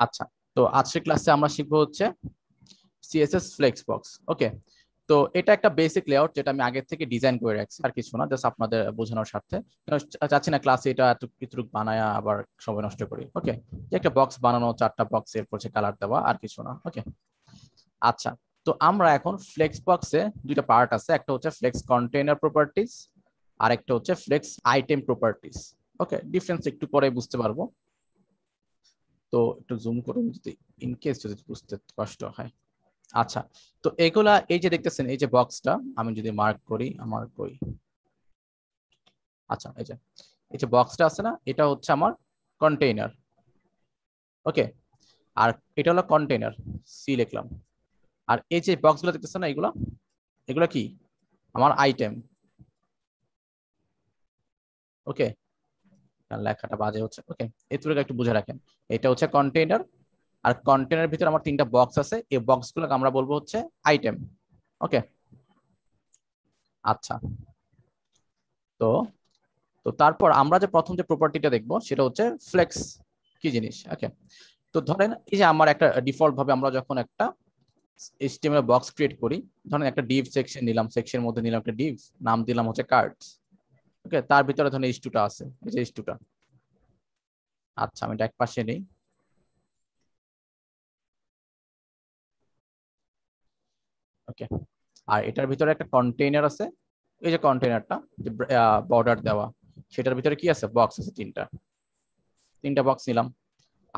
আচ্ছা, তো আজকের ক্লাসে আমরা শিখবো হচ্ছে সিএসএস ফ্লেক্স বক্স। ওকে, তো এটা একটা বেসিক লেআউট যেটা আমি আগে থেকে ডিজাইন করে রাখছি, আর কিছু না, জাস্ট আপনাদের বোঝানোর স্বার্থে। চাচ্ছি না ক্লাসে এটা এতটুকু বানায়া আবার সময় নষ্ট করি। ওকে, একটা বক্স বানানো, 4টা বক্সের পরে কালার দেওয়া, আর কিছু না। ওকে, আচ্ছা, তো আমরা এখন ফ্লেক্স বক্সে দুইটা পার্ট আছে, একটা হচ্ছে ফ্লেক্স কন্টেইনার প্রপার্টিজ আর একটা হচ্ছে ফ্লেক্স আইটেম প্রপার্টিজ। ওকে, ডিফারেন্স একটু পরে বুঝতে পারবো। তো একটু জুম করুন যদি ইন কেস যদি বুঝতে কষ্ট হয়। আচ্ছা, তো এগুলা এই যে দেখতেছেন, এই যে বক্সটা আমি যদি মার্ক করি, আমার কই, আচ্ছা এই যে বক্সটা আছে না, এটা হচ্ছে আমার কন্টেইনার। ওকে, আর এটা হলো কন্টেইনার, সি লিখলাম। আর এই যে বক্সগুলো দেখতেছেন না, এগুলা এগুলা কি আমার আইটেম। ওকে, লেখাটা বাজে হচ্ছে। ওকে, এতটুকু একটু বুঝে রাখেন, এটা হচ্ছে কন্টেইনার, আর কন্টেইনারের ভিতরে আমার 3টা বক্স আছে, এই বক্সগুলোকে আমরা বলবো হচ্ছে আইটেম। ওকে, আচ্ছা, তো তো তারপর আমরা যে প্রথম যে প্রপার্টিটা দেখবো সেটা হচ্ছে ফ্লেক্স কি জিনিস। ওকে, তো ধরেন এই যে আমার একটা ডিফল্ট ভাবে আমরা যখন একটা এইচটিএমএল বক্স ক্রিয়েট করি, ধরেন একটা ডিভ সেকশন নিলাম, সেকশনের মধ্যে নিলাম একটা ডিভ, নাম দিলাম হচ্ছে কার্ডস। ওকে, তার ভিতরে ধরেন এইচ2টা আছে, এই যে এইচ2টা। আচ্ছা, আমি এটা এক পাশে নেই। ওকে, আর এটার ভিতরে একটা কন্টেইনার আছে, এই যে কন্টেইনারটা যে বর্ডার দেওয়া, সেটার ভিতরে কি আছে, বক্স আছে 3টা বক্স নিলাম।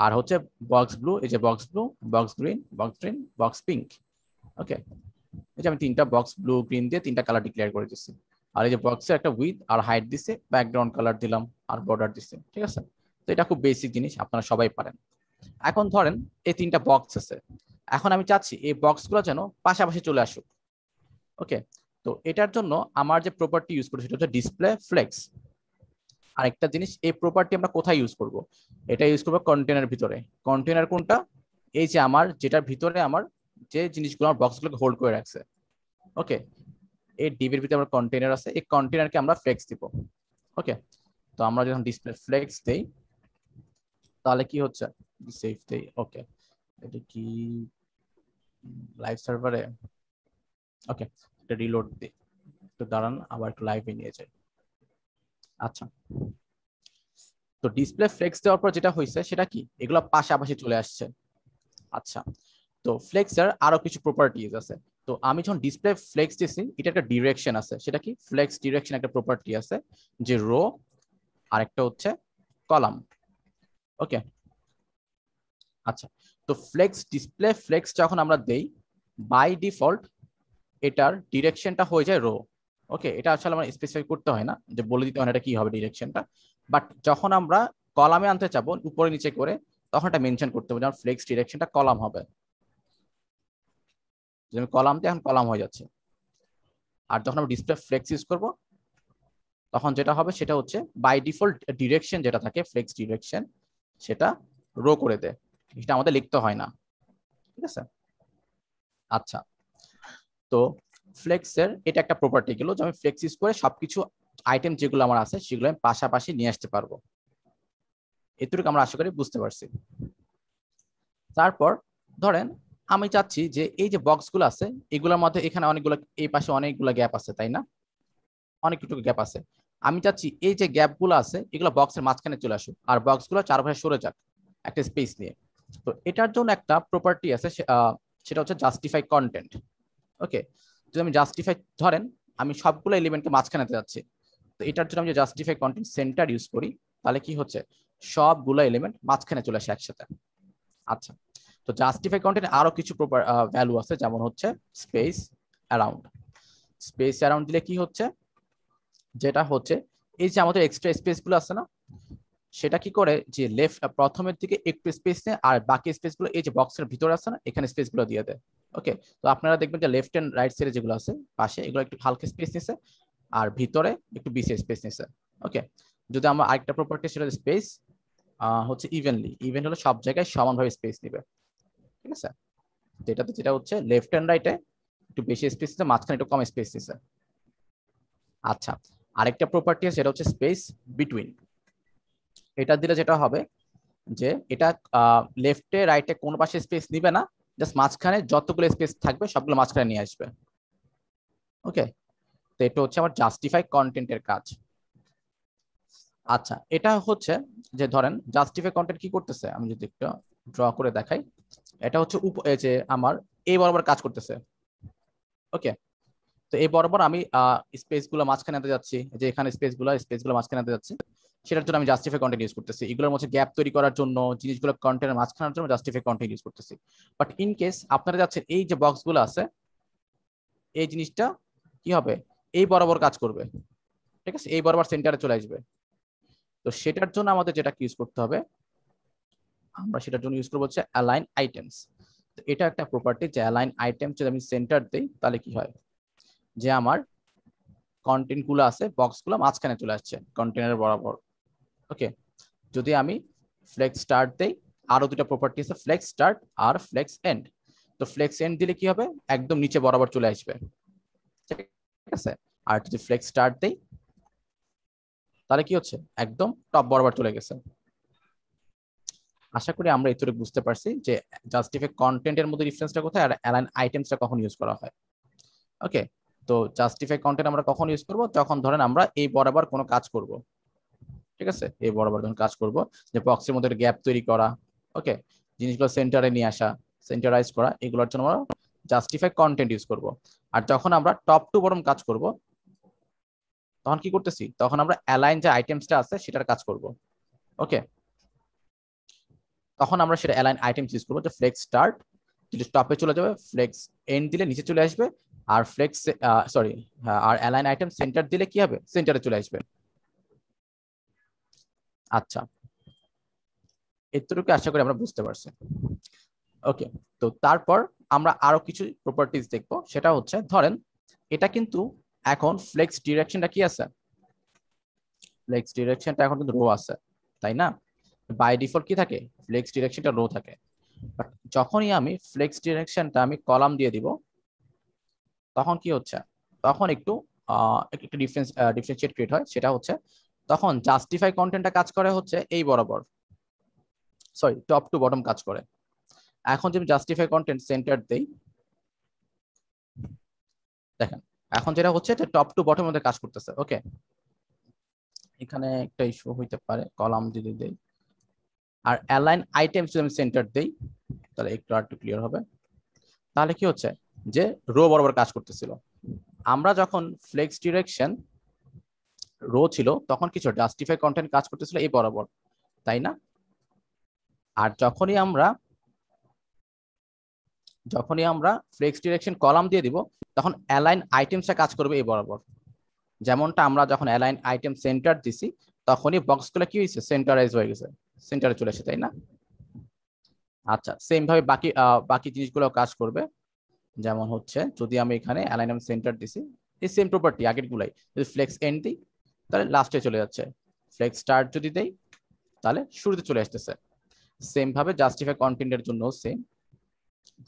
আর হচ্ছে বক্স ব্লু, এই যে box blue, box green, box pink. Okay, এই যে আমি 3টা বক্স ব্লু গ্রিন দিয়ে 3টা কালার ডিক্লেয়ার করে দিচ্ছি। আর এই যে বক্সে একটা উইথ আর হাইট দিছে, ব্যাকগ্রাউন্ড কালার দিলাম, আর বর্ডার দিছে। ঠিক আছে, তো এটা খুব বেসিক জিনিস, আপনারা সবাই পারেন। এখন ধরেন এই 3টা বক্স আছে, এখন আমি চাচ্ছি এই বক্সগুলো যেন পাশাপাশি চলে আসুক। ওকে, তো এটার জন্য আমার যে প্রপার্টি ইউজ করি সেটা হচ্ছে ডিসপ্লে ফ্লেক্স। আরেকটা জিনিস, এই প্রপার্টি আমরা কোথায় ইউজ করব, এটা ইউজ করবো কন্টেনার ভিতরে। কন্টেনার কোনটা, এই যে আমার যেটার ভিতরে আমার যে জিনিসগুলো আমার বক্সগুলোকে হোল্ড করে রাখছে। ওকে, এই ডিবের ভিতরে আমার কন্টেনার আছে, এই কন্টেনারকে আমরা ফ্লেক্স দিব। ওকে, তো আমরা যখন ডিসপ্লে ফ্লেক্স দেই তাহলে কি হচ্ছে, সেভ দেই। ওকে, এটা কি লাইভ সার্ভারে? ওকে, এটা রিলোড দিই, তো দাঁড়ান আবার একটু লাইভে নিয়ে যাই। আচ্ছা, তো ডিসপ্লে ফ্লেক্স দেওয়ার পর যেটা হয়েছে সেটা কি, এগুলো পাশাপাশি চলে আসছে। আচ্ছা, তো ফ্লেক্সের আরো কিছু প্রপার্টিজ আছে। তো আমি যখন ডিসপ্লে ফ্লেক্স দিছি, এটা একটা ডিরেকশন আছে, সেটা কি, ফ্লেক্স ডিরেকশন একটা প্রপার্টি আছে, যে রো আর একটা হচ্ছে কলাম। ওকে, আচ্ছা, তো ফ্লেক্স ডিসপ্লে ফ্লেক্স যখন আমরা দেই, বাই ডিফল্ট এটার ডিরেকশনটা হয়ে যায় রো। ওকে, এটা আসলে আমরা স্পেসিফাই করতে হয় না, যে বলে দিতে হয় না এটা কি হবে ডিরেকশনটা, বাট যখন আমরা কলামে আনতে চাবো উপরে নিচে করে, তখন এটা মেনশন করতে হবে যেমন ফ্লেক্স ডিরেকশনটা কলাম হবে। যদি আমি কলাম দিই, এখন কলাম হয়ে যাচ্ছে। আর যখন আমরা ডিসপ্লে ফ্লেক্স ইউজ করবো, তখন যেটা হবে সেটা হচ্ছে বাই ডিফল্ট ডিরেকশন যেটা থাকে ফ্লেক্স ডিরেকশন, সেটা রো করে দেয়, এটা আমাদের লিখতে হয় না। ঠিক আছে, আচ্ছা, তো ফ্লেক্সের এটা একটা প্রপার্টি গেল, যে আমি ফ্লেক্স ইউজ করে সবকিছু আইটেম যেগুলো আমার আছে সেগুলো আমি পাশাপাশি নিয়ে আসতে পারবো। এটুকু আমরা আশা করি বুঝতে পারছি। তারপর ধরেন আমি চাচ্ছি যে এই যে বক্সগুলো আছে এগুলোর মধ্যে এখানে অনেকগুলো, এই পাশে অনেকগুলো গ্যাপ আছে, তাই না, অনেকটুকু গ্যাপ আছে। আমি চাচ্ছি এই যে গ্যাপগুলো আছে এগুলো বক্সের মাঝখানে চলে আসুক, আর বক্সগুলো চারপাশে সরে যাক একটা স্পেস নিয়ে। তো এটার জন্য একটা প্রপার্টি আছে, সেটা হচ্ছে জাস্টিফাই কন্টেন্ট। ওকে, যদি আমি জাস্টিফাই, ধরেন আমি সবগুলো এলিমেন্টকে মাঝখানে যাচ্ছি, তো এটার জন্য আমি যে জাস্টিফাই কন্টেন্ট সেন্টার ইউজ করি, তাহলে কি হচ্ছে, সবগুলো এলিমেন্ট মাঝখানে চলে আসে একসাথে। আচ্ছা, তো জাস্টিফাই কন্টেন্ট আরো কিছু প্রপার ভ্যালু আছে, যেমন হচ্ছে স্পেস অ্যারাউন্ড। স্পেস অ্যারাউন্ড দিলে কি হচ্ছে, যেটা হচ্ছে এই যে আমাদের এক্সট্রা স্পেস গুলো আছে না, সেটা কি করে, যে লেফট প্রথমের দিকে একটু স্পেস নেয়, আর বাকি স্পেস গুলো এই যে বক্সের ভিতরে আছে না, এখানে স্পেস গুলো দিয়ে দেয়। ওকে, তো আপনারা দেখবেন যে লেফট এন্ড রাইট সাইডে যেগুলো আছে পাশে, এগুলো একটু হালকা স্পেস নিছে, আর ভিতরে একটু বেশি স্পেস নিছে। ওকে, যদি আমরা আরেকটা প্রপার্টি, সেটা স্পেস হচ্ছে ইভেনলি, ইভেন হলে সব জায়গায় সমানভাবে স্পেস নিবে। ঠিক আছে, যেটাতে যেটা হচ্ছে লেফট এন্ড রাইটে একটু বেশি স্পেস নিছে, মাঝখানে একটু কম স্পেস নিছে। আচ্ছা, আরেকটা প্রপার্টি আছে, সেটা হচ্ছে স্পেস বিটুইন। এটা দিলে যেটা হবে, যে এটা লেফটে রাইটে কোন পাশে স্পেস নিবে না, জাস্ট মাঝখানে যতগুলো স্পেস থাকবে সবগুলো মাঝখানে নিয়ে আসবে। ওকে, তো এটা হচ্ছে আমার জাস্টিফাই কন্টেন্টের কাজ। আচ্ছা, এটা হচ্ছে যে ধরেন জাস্টিফাই কন্টেন্ট কি করতেছে, আমি যদি একটু ড্র করে দেখাই, এটা হচ্ছে যে আমার এই বরাবর কাজ করতেছে। ওকে, তো এই বরাবর আমি স্পেস গুলো মাঝখানে আনতে যাচ্ছি, যে এখানে স্পেস গুলো মাঝখানে আনতে যাচ্ছি, সেটার জন্য আমি জাস্টিফাই কন্টেন্ট ইউজ করতেছি। এগুলোর মধ্যে গ্যাপ তৈরি করার জন্য, জিনিসগুলো কন্টেন্টের মাঝখানের জন্য জাস্টিফাই কন্টেন্ট ইউজ করতেছি। বাট ইন কেস আপনারা যাচ্ছেন এই যে বক্স গুলো আছে, এই জিনিসটা কি হবে, এই বরাবর কাজ করবে, ঠিক আছে, এই বরাবর সেন্টারে চলে আসবে। তো সেটার জন্য আমাদের যেটা ইউজ করতে হবে, আমরা সেটার জন্য ইউজ করবো হচ্ছে অ্যালাইন আইটেমস। তো এটা একটা প্রপার্টি যে অ্যালাইন আইটেমস যদি আমি সেন্টার দেই তাহলে কি হয়, যে আমার কন্টেন্ট গুলো আছে বক্সগুলো মাঝখানে চলে আসছে কন্টেনার বরাবর। ওকে, যদি আমি ফ্লেক্স স্টার্ট দেই, আরো দুটো প্রপার্টি আছে, ফ্লেক্স স্টার্ট আর ফ্লেক্স এন্ড। তো ফ্লেক্স এন্ড দিলে কি হবে, একদম নিচে বরাবর চলে আসবে, ঠিক আছে। আর যদি ফ্লেক্স স্টার্ট দেই তাহলে কি হচ্ছে, একদম টপ বরাবর চলে গেছে। আশা করি আমরা এতটুকু বুঝতে পারছি যে জাস্টিফাই কন্টেন্টের মধ্যে ডিফারেন্সটা কোথায় আর অ্যালাইন আইটেমসটা কখন ইউজ করা হয়। ওকে, তো জাস্টিফাই কন্টেন্ট আমরা কখন ইউজ করব, যখন ধরেন আমরা এই বরাবর কোনো কাজ করব, ঠিক আছে, এই বরাবর যখন কাজ করব, যে বক্সের মধ্যে গ্যাপ তৈরি করা, ওকে, জিনিসগুলো সেন্টারে নিয়ে আসা, সেন্টারাইজ করা, এগুলোর জন্য আমরা জাস্টিফাই কন্টেন্ট ইউজ করব। আর যখন আমরা টপ টু বটম কাজ করব, তখন কি করতেছি, তখন আমরা অ্যালাইন যে আইটেমসটা আছে সেটার কাজ করব। ওকে, তখন আমরা সেটা অ্যালাইন আইটেমস ইউজ করবো, যে ফ্লেক্স স্টার্ট যদি টপে চলে যাবে, ফ্লেক্স এন্ড দিলে নিচে চলে আসবে, আর ফ্লেক্স সরি আর অ্যালাইন আইটেম সেন্টার দিলে কি হবে, সেন্টারে চলে আসবে। আচ্ছা, এতটুকু আশা করি আমরা বুঝতে পারছি। ওকে, তো তারপর আমরা আরো কিছু প্রপার্টিজ দেখবো, সেটা হচ্ছে ধরেন এটা কিন্তু এখন ফ্লেক্স ডিরেকশনটা কি আছে, ফ্লেক্স ডিরেকশনটা এখন কিন্তু রো আছে, তাই না, বাই ডিফল্ট কি থাকে, ফ্লেক্স ডিরেকশনটা রো থাকে। বাট যখনই আমি ফ্লেক্স ডিরেকশনটা আমি কলাম দিয়ে দিব, তখন কি হচ্ছে, তখন একটু একটা ডিফারেন্সিয়েট ক্রিয়েট হয়, সেটা হচ্ছে তখন জাস্টিফাই কন্টেন্টটা কাজ করে হচ্ছে এই বরাবর, সরি টপ টু বটম কাজ করে। এখন যদি জাস্টিফাই কন্টেন্ট সেন্টার দেই, দেখেন এখন যেটা হচ্ছে এটা টপ টু বটম মধ্যে কাজ করতেছে। ওকে, এখানে একটা ইস্যু হইতে পারে, কলাম যদি দেই আর অ্যালাইন আইটেমস যদি আমি সেন্টার দেই, তাহলে একটু আর একটু ক্লিয়ার হবে। তাহলে কি হচ্ছে, যে রো বরাবর কাজ করতেছিল, আমরা যখন ফ্লেক্স ডিরেকশন রো ছিল তখন কিছু জাস্টিফাই কন্টেন্ট কাজ করতেছিল এই বরাবর, তাই না। আর যখনই আমরা ফ্লেক্স ডিরেকশন কলাম দিয়ে দিব, তখন অ্যালাইন আইটেমসটা কাজ করবে এই বরাবর। যেমনটা আমরা যখন অ্যালাইন আইটেম সেন্টার দিছি, তখনই বক্সগুলো কি হয়েছে, সেন্টারাইজ হয়ে গেছে, সেন্টারে চলে এসে, তাই না। আচ্ছা, সেম ভাবে বাকি বাকি জিনিসগুলো কাজ করবে। যেমন হচ্ছে যদি আমি এখানে অ্যালাইন সেন্টার দিছি, এই সেম প্রপার্টি আগের গুলাই, যদি ফ্লেক্স এন্ড দিই তাহলে লাস্টে চলে যাচ্ছে, ফ্লেক্স স্টার্ট যদি দেই তাহলে শুরুতে চলে আসতেছে। সেম ভাবে জাস্টিফাই কন্টেন্টের জন্য সেম,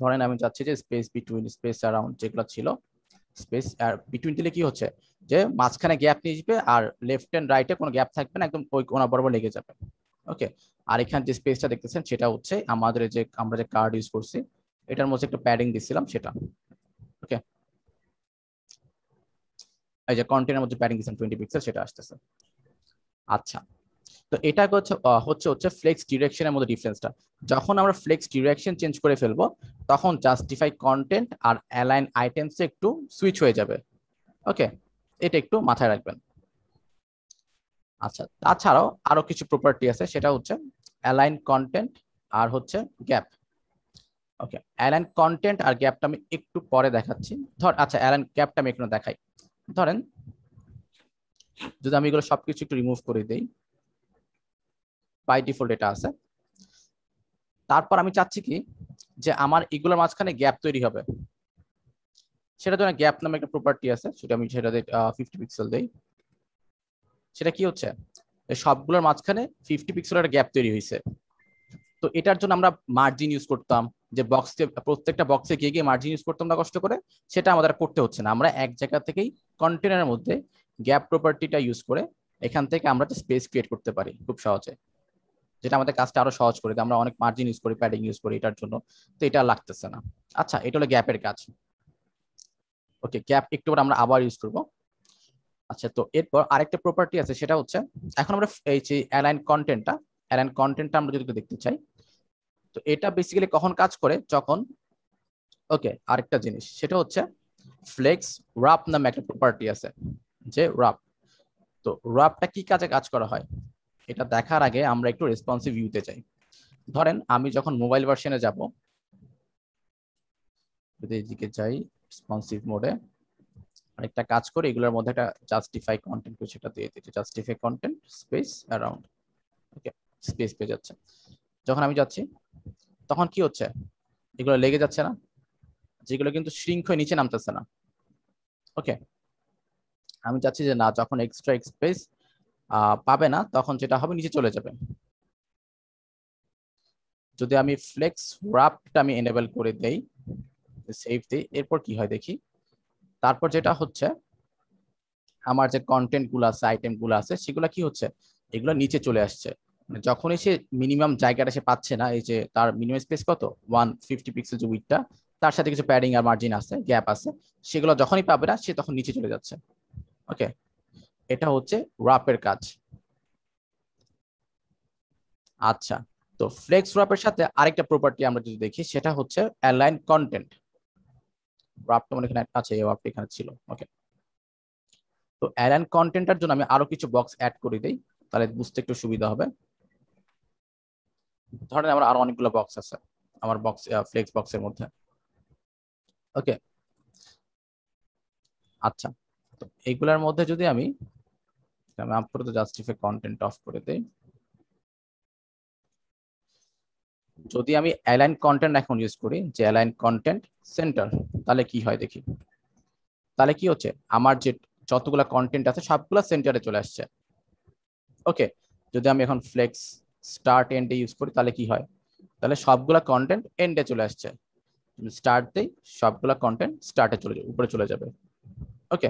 ধরেন আমি চাচ্ছি যে স্পেস বিটুইন, স্পেস অ্যারাউন্ড যেগুলো ছিল, স্পেস আর বিটুইন দিলে কি হচ্ছে, যে মাঝখানে গ্যাপ নিয়ে যাবে আর লেফট এন্ড রাইটে কোনো গ্যাপ থাকবে না, একদম ওই কোনা বরাবর লেগে যাবে। ওকে, আর এখানে যে স্পেসটা দেখতেছেন সেটা হচ্ছে আমাদের যে আমরা যে কার্ড ইউজ করছি এটার মধ্যে একটা প্যাডিং দিছিলাম সেটা। ওকে, এই যে কন্টেন্টের মধ্যে প্যাডিং দিয়েছেন 20 পিক্সেল, সেটা আসতেছে। আচ্ছা, তো এটা হচ্ছে ফ্লেক্স ডিরেকশনের মধ্যে ডিফারেন্সটা। যখন আমরা ফ্লেক্স ডিরেকশন চেঞ্জ করে ফেলবো, তখন জাস্টিফাই কন্টেন্ট আর অ্যালাইন আইটেমস একটু সুইচ হয়ে যাবে। ওকে, এটা একটু মাথায় রাখবেন। আচ্ছা, তাছাড়াও আরো কিছু প্রপার্টি আছে, সেটা হচ্ছে অ্যালাইন কন্টেন্ট আর হচ্ছে গ্যাপ। ওকে, অ্যালাইন কন্টেন্ট আর গ্যাপটা আমি একটু পরে দেখাচ্ছি। আচ্ছা, অ্যালাইন গ্যাপটা আমি একটু দেখাই। ধরেন যদি আমি এগুলো সবকিছু একটু রিমুভ করে দেই, বাই ডিফল্ট এটা আছে। তারপর আমি চাচ্ছি কি, যে আমার এগুলোর মাঝখানে গ্যাপ তৈরি হবে, সেটার জন্য গ্যাপ নামে একটা প্রপার্টি আছে, সেটাতে 50 পিক্সেল দেই। সেটা কি হচ্ছে, সবগুলোর মাঝখানে 50 পিক্সেলের গ্যাপ তৈরি হয়েছে। তো এটার জন্য আমরা মার্জিন ইউজ করতাম, যে বক্সে প্রত্যেকটা বক্সে গিয়ে গিয়ে মার্জিন ইউজ করতাম না কষ্ট করে, সেটা আমাদের করতে হচ্ছে না। আমরা এক জায়গা থেকেই কন্টেনারের মধ্যে গ্যাপ প্রপার্টিটা ইউজ করে এখান থেকে আমরা স্পেস ক্রিয়েট করতে পারি খুব সহজে। যেটা আমাদের কাজটা আরো সহজ করে দেয়। আমরা অনেক মার্জিন ইউজ করি, প্যাডিং ইউজ করি এটার জন্য, তো এটা লাগতেছে না। আচ্ছা, এটা হলো গ্যাপের কাজ। ওকে, গ্যাপ একটু পর আমরা আবার ইউজ করব। আচ্ছা, তো এরপর আরেকটা প্রপার্টি আছে, সেটা হচ্ছে এখন আমরা এই যে অ্যালাইন কন্টেন্টটা আমরা যদি দেখতে চাই, তো এটা বেসিক্যালি কখন কাজ করে, যখন ওকে আরেকটা জিনিস সেটা হচ্ছে ফ্লেক্স রাপ নামে একটা প্রপার্টি আছে, যে রাপ। তো রাপটা কি কাজে কাজ করা হয় এটা দেখার আগে আমরা একটু রেসপন্সিভ ভিউতে যাই। ধরেন আমি যখন মোবাইল ভার্সনে যাব, যদি এদিকে যাই রেসপন্সিভ মোডে, আরেকটা কাজ করে এগুলোর মধ্যে একটা জাস্টিফাই কন্টেন্ট সেটা দিয়ে দিচ্ছি, জাস্টিফাই কন্টেন্ট স্পেস অ্যারাউন্ড। ওকে, স্পেস পেয়ে যাচ্ছে। যখন আমি যাচ্ছি তখন কি হচ্ছে, এগুলো লেগে যাচ্ছে না, যেগুলো কিন্তু শ্রিঙ্ক হয়ে নিচে নামতেছে না। ওকে, আমি চাচ্ছি যে না, যখন এক্সট্রা স্পেস পাবে না তখন যেটা হবে নিচে চলে যাবে। যদি আমি ফ্লেক্স রাপটা আমি এনেবল করে দেই, সেভ দিই, এরপর কি হয় দেখি। তারপর যেটা হচ্ছে আমার যে কন্টেন্ট গুলো আছে, আইটেম গুলো আছে, সেগুলো কি হচ্ছে, এগুলো নিচে চলে আসছে। মানে যখনই সে মিনিমাম জায়গাটা সে পাচ্ছে না, এই যে তার মিনিমাম স্পেস কত 150 পিক্সেল যে উইডথটা, তার সাথে কিছু প্যাডিং আর মার্জিন আছে, গ্যাপ আছে, সেগুলো যখনই পাবে না সে তখন নিচে চলে যাচ্ছে। ওকে, এটা হচ্ছে রাপের কাজ। আচ্ছা, তো ফ্লেক্স রাপের সাথে আরেকটা প্রপার্টি আমরা যদি দেখি, সেটা হচ্ছে অ্যালাইন কন্টেন্ট। রাপটা মানে এখানে আছে, এই রাপটা এখানে ছিল। ওকে, তো অ্যালাইন কন্টেন্টের জন্য আমি আরো কিছু বক্স অ্যাড করে দেই, তাহলে বুঝতে একটু সুবিধা হবে। ধরেন আমার আরো অনেকগুলো বক্স আছে আমার বক্স, ফ্লেক্স বক্সের মধ্যে। ওকে, আচ্ছা, তো এইগুলোর মধ্যে যদি আমি আপাতত জাস্টিফাই কন্টেন্ট অফ করে দেই, যদি আমি অ্যালাইন কন্টেন্ট এখন ইউজ করি, যে অ্যালাইন কন্টেন্ট সেন্টার, তাহলে কি হয় দেখি। তাহলে কি হচ্ছে, আমার যে যতগুলো কন্টেন্ট আছে সবগুলো সেন্টারে চলে আসছে। ওকে, যদি আমি এখন ফ্লেক্স স্টার্ট এন্ডে ইউজ করি, তাহলে কি হয়, তাহলে সবগুলা কন্টেন্ট এন্ডে চলে আসছে। স্টার্ট দেই, সবগুলা কন্টেন্ট স্টার্টে চলে যাবে, উপরে চলে যাবে। ওকে,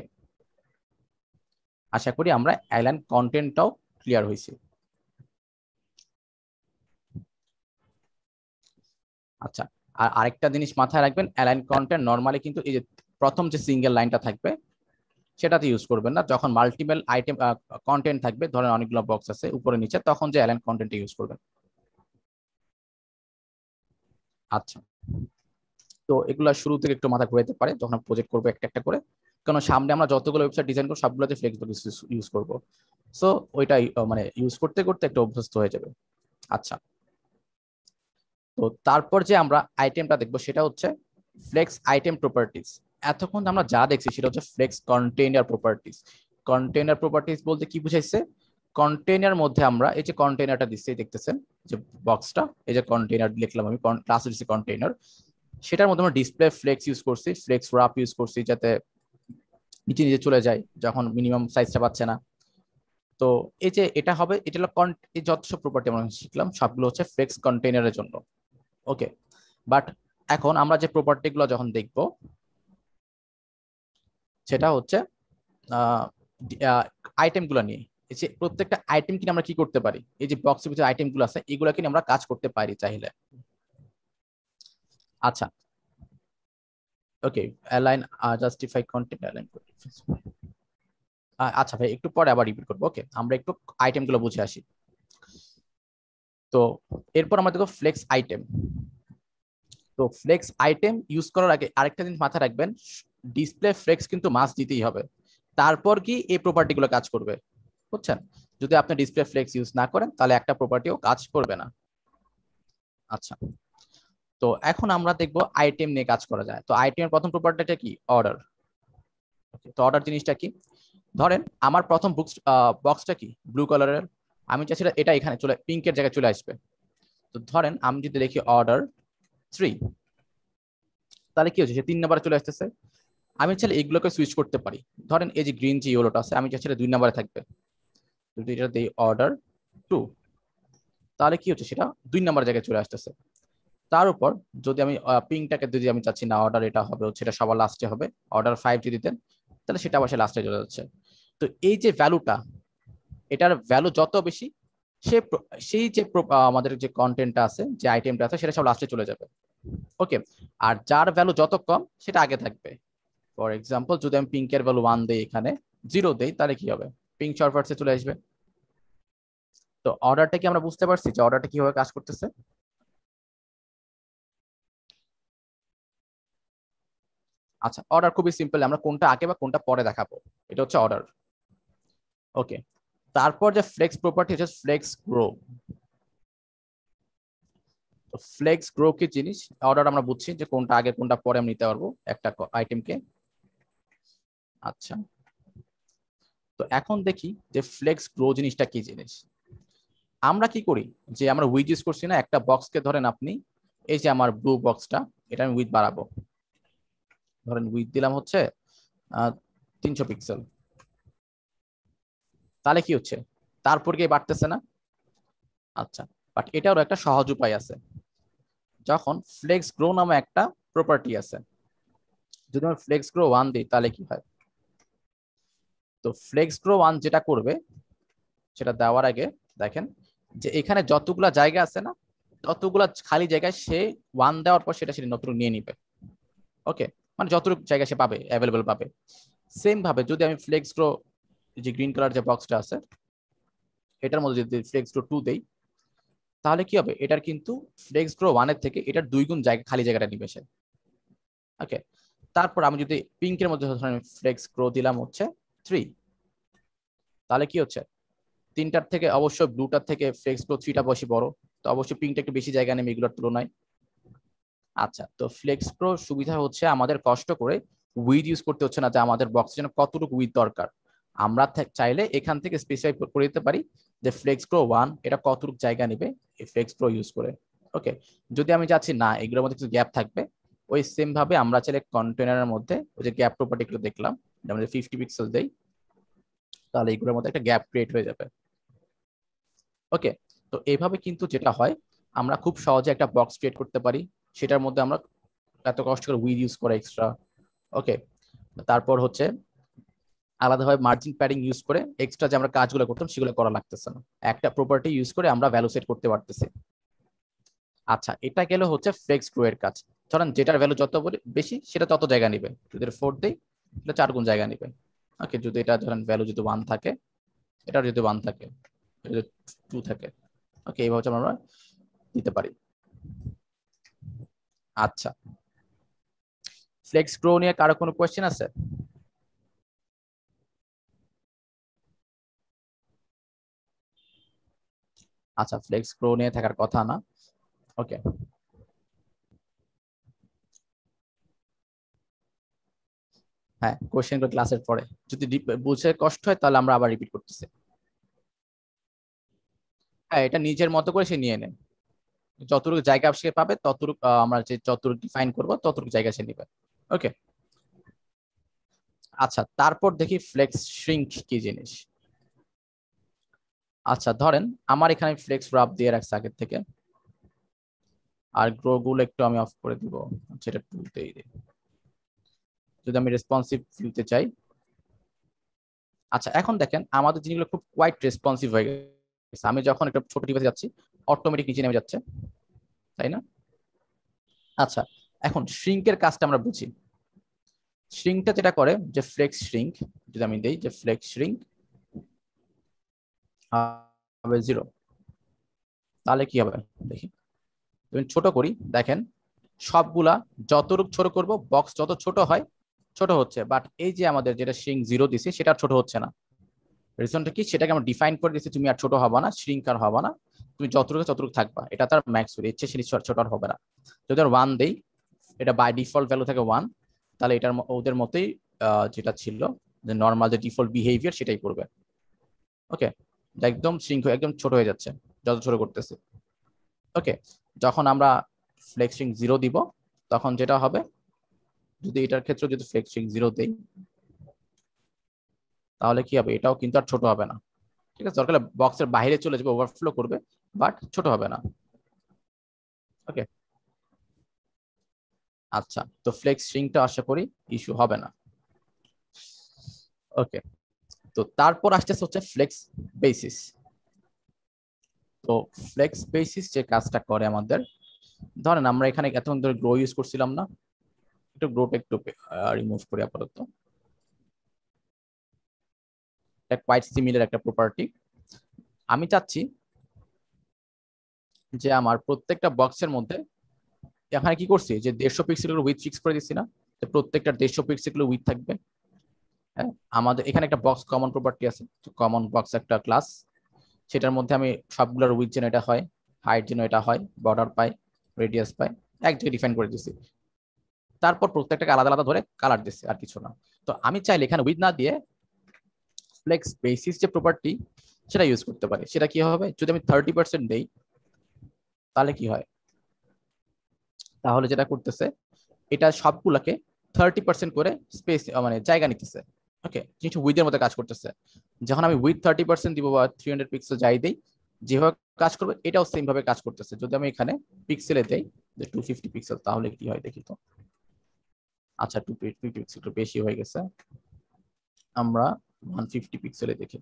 আশা করি আমরা অ্যালাইন কন্টেন্টটাও ক্লিয়ার হয়েছে। আচ্ছা, আর আরেকটা জিনিস মাথায় রাখবেন, অ্যালাইন কন্টেন্ট নরমালি কিন্তু এই যে প্রথম যে সিঙ্গেল লাইনটা থাকবে সেটাতে ইউজ করবেন না। যখন মাল্টিপল আইটেম কন্টেন্ট থাকবে, ধরেন অনেকগুলো বক্স আছে উপরে নিচে, তখন যে অ্যালাইন কন্টেন্ট ইউজ করবেন। আচ্ছা, তো এগুলা শুরু থেকে একটু মাথা ঘুরাইতে পারে যখন প্রজেক্ট করবো একটা একটা করে, কারণ সামনে আমরা যতগুলো ওয়েবসাইট ডিজাইন করবো সবগুলোতে ফ্লেক্সিবল ইউজ করবো। সো ওইটাই মানে ইউজ করতে করতে একটা অভ্যস্ত হয়ে যাবে। আচ্ছা, তো তারপর যে আমরা আইটেমটা দেখবো সেটা হচ্ছে ফ্লেক্স আইটেম প্রপার্টিজ। এতক্ষণ আমরা যা দেখছি সেটা হচ্ছে flex container properties. Container properties বলতে কি বুঝাইছে, কন্টেইনার মধ্যে আমরা এই যে কন্টেইনারটা দিচ্ছি দেখতেছেন, যে বক্সটা, এই যে কন্টেইনার লিখলাম আমি, ক্লাসে দিচ্ছি কন্টেইনার, সেটার মধ্যে আমরা ডিসপ্লে ফ্লেক্স ইউজ করছি, ফ্লেক্স রাপ ইউজ করছি, যাতে নিচে নিচে চলে যায় যখন মিনিমাম সাইজটা পাচ্ছে না। তো এই যে এটা হবে, এটা হলো এই যত সব প্রপার্টি আমরা শিখলাম সবগুলো হচ্ছে ফ্লেক্স কন্টেইনারের জন্য। ওকে, বাট এখন আমরা যে প্রপার্টি গুলো যখন দেখব, সেটা হচ্ছে আইটেম গুলো নিয়ে। এই যে প্রত্যেকটা আইটেম কিনে আমরা কি করতে পারি, এই যে বক্সের ভিতরে আইটেম গুলো আছে এগুলো কিনে আমরা কাজ করতে পারি চাইলে। আচ্ছা, ওকে, অ্যালাইন জাস্টিফাই কন্টেন্ট অ্যালাইন। আচ্ছা ভাই, একটু পরে আবার রিপিট করবো। ওকে, আমরা একটু আইটেম গুলো বুঝে আসি। তো এরপর আমরা দেখো ফ্লেক্স আইটেম। তো ফ্লেক্স আইটেম ইউজ করার আগে আরেকটা জিনিস মাথায় রাখবেন, ডিসপ্লে ফ্লেক্স কিন্তু মাস্ট দিতেই হবে, তারপর কি এই প্রপার্টি গুলো কাজ করবে, বুঝছেন। যদি আপনি ডিসপ্লে ফ্লেক্স ইউজ না করেন তাহলে একটা প্রপার্টিও কাজ করবে না। আচ্ছা, তো এখন আমরা দেখবো আইটেম নিয়ে কাজ করা যায়। তো আইটেমের প্রথম প্রপার্টিটা কি, অর্ডার। তো অর্ডার জিনিসটা কি, ধরেন আমার প্রথম বক্সটা কি ব্লু কালারের, আমি চাচ্ছি এটা এখানে চলে পিঙ্কের জায়গায় চলে আসবে। তো ধরেন আমি যদি লিখি অর্ডার 3, তাহলে কি হচ্ছে, সে 3 নাম্বারে চলে আসতেছে। আমি চাইলে এগুলোকে সুইচ করতে পারি, ধরেন এই যে গ্রিন যে ইয়েলোটা আছে আমি চাচ্ছি 2 নাম্বারে থাকবে, যদি এটা দেই অর্ডার 2, তাহলে কি হচ্ছে, সেটা 2 নাম্বার জায়গায় চলে আসতেছে। তার উপর যদি আমি পিঙ্কটাকে যদি আমি চাচ্ছি না অর্ডার এটা হবে হচ্ছে, এটা সবার লাস্টে হবে, অর্ডার 5 যদি দেন তাহলে সেটা আবার লাস্টে চলে যাচ্ছে। তো এই যে ভ্যালুটা, এটার ভ্যালু যত বেশি সেই যে আমাদের যে কন্টেন্টটা আছে, যে আইটেমটা আছে, সেটা সব লাস্টে চলে যাবে। ওকে, আর যার ভ্যালু যত কম সেটা আগে থাকবে। ফর এক্সাম্পল, যদি আমি পিঙ্কের ভ্যালু 1 দেই, এখানে 0 দেই, তাহলে কি হবে? পিঙ্ক শর্ট ফার্স্টে চলে আসবে। তো অর্ডারটা কি আমরা বুঝতে পারছি যে অর্ডারটা কিভাবে কাজ করতেছে? আচ্ছা, অর্ডার খুবই সিম্পল, আমরা কোনটা আগে বা কোনটা পরে দেখাবো, এটা হচ্ছে অর্ডার। ওকে, তারপর যে ফ্লেক্স প্রপার্টি হচ্ছে ফ্লেক্স গ্রো। ফ্লেক্স গ্রো কি জিনিস? অর্ডার আমরা বুঝছি যে কোনটা আগে কোনটা পরে আমি নিতে পারবো একটা আইটেমকে। আচ্ছা, তো এখন দেখি যে ফ্লেক্স গ্রো জিনিসটা কি জিনিস। আমরা কি করি যে আমরা উইথ ইউজ করছি না, একটা বক্সকে ধরেন আপনি, এই যে আমার ব্লু বক্সটা, এটা আমি উইথ বাড়াবো, ধরেন উইথ দিলাম হচ্ছে 300 পিক্সেল। তাহলে কি হচ্ছে? তারপর কি বাড়তেছে না? আচ্ছা, বাট এটারও একটা সহজ উপায় আছে। যখন ফ্লেক্স গ্রো নামে একটা প্রপার্টি আছে, যদি আমি ফ্লেক্স গ্রো 1 দিই, তাহলে কি হয়? তো ফ্লেক্স গ্রো 1 যেটা করবে, সেটা দেওয়ার আগে দেখেন যে এখানে যতগুলা জায়গা আছে না, ততগুলা খালি জায়গায় সে 1 দেওয়ার পর সেটা নতুন নিয়ে নিবে। ওকে, মানে যতটুকু জায়গা সে পাবে, অ্যাভেলেবল পাবে। সেম ভাবে যদি আমি ফ্লেক্স গ্রো, যে গ্রিন কালার যে বক্সটা আছে, এটার মধ্যে যদি ফ্লেক্স গ্রো 2 দেই, তাহলে কি হবে? এটার কিন্তু ফ্লেক্স গ্রো 1 এর থেকে এটার 2 গুণ জায়গা, খালি জায়গাটা নিবে সে। ওকে, তারপর আমি যদি পিঙ্কের মধ্যে ধরেন ফ্লেক্স গ্রো দিলাম হচ্ছে 3, তাহলে কি হচ্ছে? তিনটার থেকে অবশ্যই ব্লুটার থেকে ফ্লেক্স গ্রো 3টা বেশি বড়, তো অবশ্যই পিঙ্কটা একটু বেশি জায়গা নেবে এগুলোর তুলনায়। আচ্ছা, তো ফ্লেক্স প্রো সুবিধা হচ্ছে আমাদের কষ্ট করে উইথ ইউজ করতে হচ্ছে না, যে আমাদের বক্সের জন্য কতটুকু উইথ দরকার। আমরা চাইলে এখান থেকে স্পেসিফাই করে দিতে পারি যে ফ্লেক্স প্রো 1 এটা কতটুকু জায়গা নেবে এই ফ্লেক্স প্রো ইউজ করে। ওকে, যদি আমি চাচ্ছি না এগুলোর মধ্যে কিছু গ্যাপ থাকবে, ওই সেম ভাবে আমরা চাইলে কন্টেনারের মধ্যে ওই যে গ্যাপ প্রপার্টি গুলো দেখলাম, যেমন 50 পিক্সেল দেই, তাহলে এগুলোর মধ্যে একটা গ্যাপ ক্রিয়েট হয়ে যাবে। ওকে, তো এইভাবে কিন্তু যেটা হয়, আমরা খুব সহজে একটা বক্স ক্রিয়েট করতে পারি, সেটার মধ্যে আমরা এত কষ্ট করে উইথ ইউজ করে এক্সট্রা। ওকে, তারপর হচ্ছে আলাদাভাবে মার্জিন প্যাডিং ইউজ করে এক্সট্রা যে আমরা কাজগুলো করতাম সেগুলো করা লাগতেছে না, একটা প্রপার্টি ইউজ করে আমরা ভ্যালু সেট করতে পারতেছি। আচ্ছা, এটা গেল হচ্ছে ফ্লেক্স গ্রো এর কাজ। ধরেন যেটার ভ্যালু যত বেশি সেটা তত জায়গা নিবে, যদি 4 দেই এটা 4 গুণ জায়গা নিবে। ওকে, যদি এটা ধরেন ভ্যালু যদি 1 থাকে, এটার যদি 1 থাকে, এটা যদি 2 থাকে, ওকে, এইভাবে আমরা দিতে পারি। আচ্ছা, ফ্লেক্স গ্রো নিয়ে কারো কোনো কোয়েশ্চেন আছে? আচ্ছা, ফ্লেক্স গ্রো নিয়ে থাকার কথা না। ওকে, হ্যাঁ, কোশ্চেন গুলো ক্লাসের পরে, যদি বুঝে কষ্ট হয় তাহলে আমরা আবার রিপিট করতেছি। হ্যাঁ, এটা নিজের মতো করে সে নিয়ে নেয়, যতটুকু জায়গা সে পাবে ততটুকু, আমরা যে যতটুকু ডিফাইন করবো ততটুকু জায়গা সে নিবে। ওকে, আচ্ছা, তারপর দেখি ফ্লেক্স শ্রিঙ্ক কি জিনিস। আচ্ছা, ধরেন আমার এখানে ফ্লেক্স রাব দিয়ে রাখছে আগের থেকে, আর গ্রো গুলো একটু আমি অফ করে দিব, সেটা টুলতেই দিই, যদি আমি রেসপন্সিভ দিতে চাই। আচ্ছা, এখন দেখেন আমাদের জিনিসগুলো খুব কোয়াইট রেসপন্সিভ হয়ে গেছে, আমি যখন একটা ছোট টিভিতে যাচ্ছি অটোমেটিক নিচে নেমে যাচ্ছে, তাই না? আচ্ছা, এখন শ্রিঙ্কের কাজটা আমরা বুঝি। শ্রিঙ্কটা যেটা করে যে ফ্লেক্স শ্রিঙ্ক, যদি আমি দেই যে ফ্লেক্স শ্রিঙ্ক হবে 0, তাহলে কি হবে দেখি, তুমি ছোট করি, দেখেন সবগুলা যতটুক ছোট করব, বক্স যত ছোট হয় ছোট হচ্ছে, বাট এই যে আমাদের যেটা শ্রিঙ্ক 0 দিছি সেটা ছোট হচ্ছে না। রিজনটা কি? সেটাকে আমরা ডিফাইন করে দিচ্ছি, তুমি আর ছোট হবা না, শ্রিঙ্ক আর হবা না, তুমি যতটুকু ততটুকু থাকবা, এটা তার ম্যাক্স, ইচ্ছে সে ছোট আর হবে না। যদি আর 1 দেই, এটা বাই ডিফল্ট ভ্যালু থাকে 1, তাহলে এটার ওদের মতোই যেটা ছিল, যে নর্মাল যে ডিফল্ট বিহেভিয়ার সেটাই করবে। ওকে, একদম শ্রিঙ্ক একদম ছোট হয়ে যাচ্ছে যত ছোট করতেছে। ওকে, যখন আমরা ফ্লেক্সিং 0 দিব, তখন যেটা হবে, যদি এটার ক্ষেত্রে যদি ফ্লেক্সিং 0 দেই, তাহলে কি হবে? এটাও কিন্তু আর ছোট হবে না। ঠিক আছে, দরকার বক্সের বাইরে চলে যাবে, ওভারফ্লো করবে, বাট ছোট হবে না। ওকে, আচ্ছা, তো ফ্লেক্স স্ট্রিংটা আশা করি ইস্যু হবে না। ওকে, তো তারপর আসতেছে হচ্ছে ফ্লেক্স বেসিস। তো ফ্লেক্স বেসিস যে কাজটা করে আমাদের, ধরেন আমরা এখানে এতক্ষণ ধরে গ্রো ইউজ করছিলাম না, একটু গ্রোটা একটু রিমুভ করি আপাতত। এটা কোয়াইট সিমিলার একটা প্রপার্টি। আমি চাচ্ছি যে আমার প্রত্যেকটা বক্সের মধ্যে, এখানে কি করছি যে 150 পিক্সেলের উইথ ফিক্স করে দিচ্ছি না, যে প্রত্যেকটা 150 পিক্সেলের উইথ থাকবে। হ্যাঁ, আমাদের এখানে একটা বক্স কমন প্রপার্টি আছে, কমন বক্স একটা ক্লাস, সেটার মধ্যে আমি সবগুলোর উইথ যেন এটা হয়, হাইট যেন এটা হয়, বর্ডার পাই, রেডিয়াস পাই, এক জায়গায় ডিফাইন করে দিচ্ছি। তারপর প্রত্যেকটাকে আলাদা আলাদা ধরে কালার দিচ্ছি, আর কিছু না। তো আমি চাইলে এখানে উইথ না দিয়ে ফ্লেক্স বেসিস যে প্রপার্টি সেটা ইউজ করতে পারি। সেটা কি হবে, যদি আমি 30% দেই তাহলে কি হয়, তাহলে যেটা করতেছে এটা সবগুলোকে 30% করে স্পেস মানে জায়গা নিতেছে। ওকে, কিছু উইথের মধ্যে কাজ করতেছে। যখন আমি উইথ 30% দিব বা 300 পিক্সেল যাই দেই, যেভাবে কাজ করবে এটাও সেম ভাবে কাজ করতেছে। যদি আমি এখানে পিক্সেলে দেই যে 250 পিক্সেল, তাহলে কি হয় দেখি তো। আচ্ছা, 250 পিক্সেল একটু বেশি হয়ে গেছে, আমরা 150 পিক্সেলে দেখি।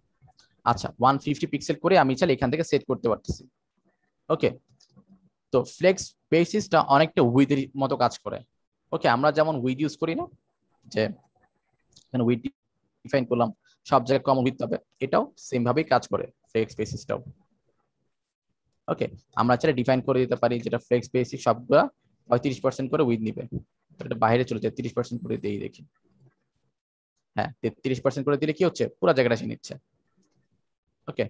আচ্ছা, 150 পিক্সেল করে আমি চাইলে এখান থেকে সেট করতে পারতেছি। ওকে, তো ফ্লেক্স বেসিসটা অনেকটা উইথের মতো কাজ করে। ওকে, আমরা যেমন উইথ ইউজ করি না, যে এখানে উইথ ডিফাইন করলাম, সব জায়গায় কমন উইথ হবে, এটাও সেম ভাবেই কাজ করে ফ্লেক্স বেসিসটাও। ওকে, আমরা চাইলে ডিফাইন করে দিতে পারি যেটা ফ্লেক্স বেসিস সবগুলা 35% করে উইথ নিবে। এটা বাইরে চলে যায়, 30% করে দিই দেখি। হ্যাঁ, 33% করে দিলে কি হচ্ছে, পুরো জায়গাটা সে নিচ্ছে। ওকে,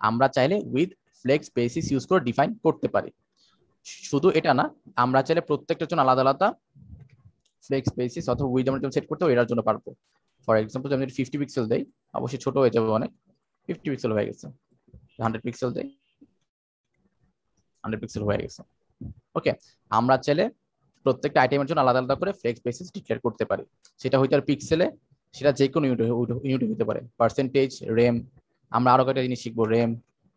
আমরা চাইলে উইথ ফ্লেক্স বেসিস ইউজ করে ডিফাইন করতে পারি। শুধু এটা না, আমরা চাইলে প্রত্যেকটার জন্য আলাদা আলাদা ফ্লেক্স বেসিস অথবা উইথ আমরা সেট করতে এটার জন্য পারবো। ফর এক্সাম্পল আমি 50 পিক্সেল দেই, অবশ্যই ছোট হয়ে যাবে অনেক, 50 পিক্সেল হয়ে গেছে। 100 পিক্সেল দেই, 100 পিক্সেল হয়ে গেছে। ওকে, আমরা চাইলে প্রত্যেকটা আইটেমের জন্য আলাদা আলাদা করে ফ্লেক্স বেসিস ডিক্লেয়ার করতে পারি। সেটা হইতে আর পিক্সেলে, সেটা যে কোনো ইউনিট হতে পারে, পার্সেন্টেজ, রেম। আমরা আরো কয়েকটা জিনিস শিখবো, রেম,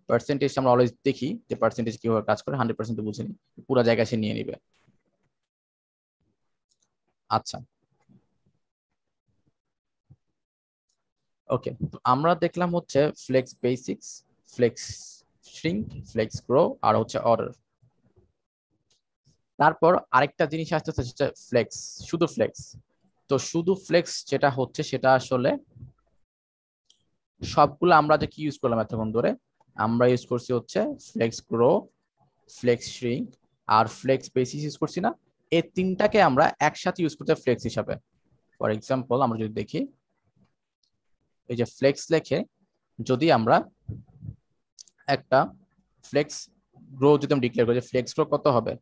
পার্সেন্টেজ। আমরা অলওয়েজ দেখি যে পার্সেন্টেজ কিভাবে কাজ করে, 100% বুঝিনি, পুরো জায়গা সে নিয়ে নিবে। আচ্ছা, ওকে, তো আমরা দেখলাম হচ্ছে flex basics, flex shrink, flex grow, আর হচ্ছে অর্ডার। তারপর আরেকটা জিনিস আসতেছে সেটা ফ্লেক্স, শুধু ফ্লেক্স। তো শুধু ফ্লেক্স যেটা হচ্ছে সেটা আসলে সবগুলো আমরা যে কি ইউজ করলাম এতক্ষণ ধরে, আমরা ইউজ করছি হচ্ছে ফ্লেক্স গ্রো, ফ্লেক্স শ্রিঙ্ক আর ফ্লেক্স বেসিস ইউজ করছি না। এই তিনটাকে আমরা একসাথে ইউজ করতে ফ্লেক্স হিসাবে। ফর এক্সাম্পল আমরা যদি দেখি, এই যে ফ্লেক্স লেখে যদি আমরা একটা ফ্লেক্স গ্রো যদি আমি ডিক্লেয়ার করি, ফ্লেক্স গ্রো কত হবে,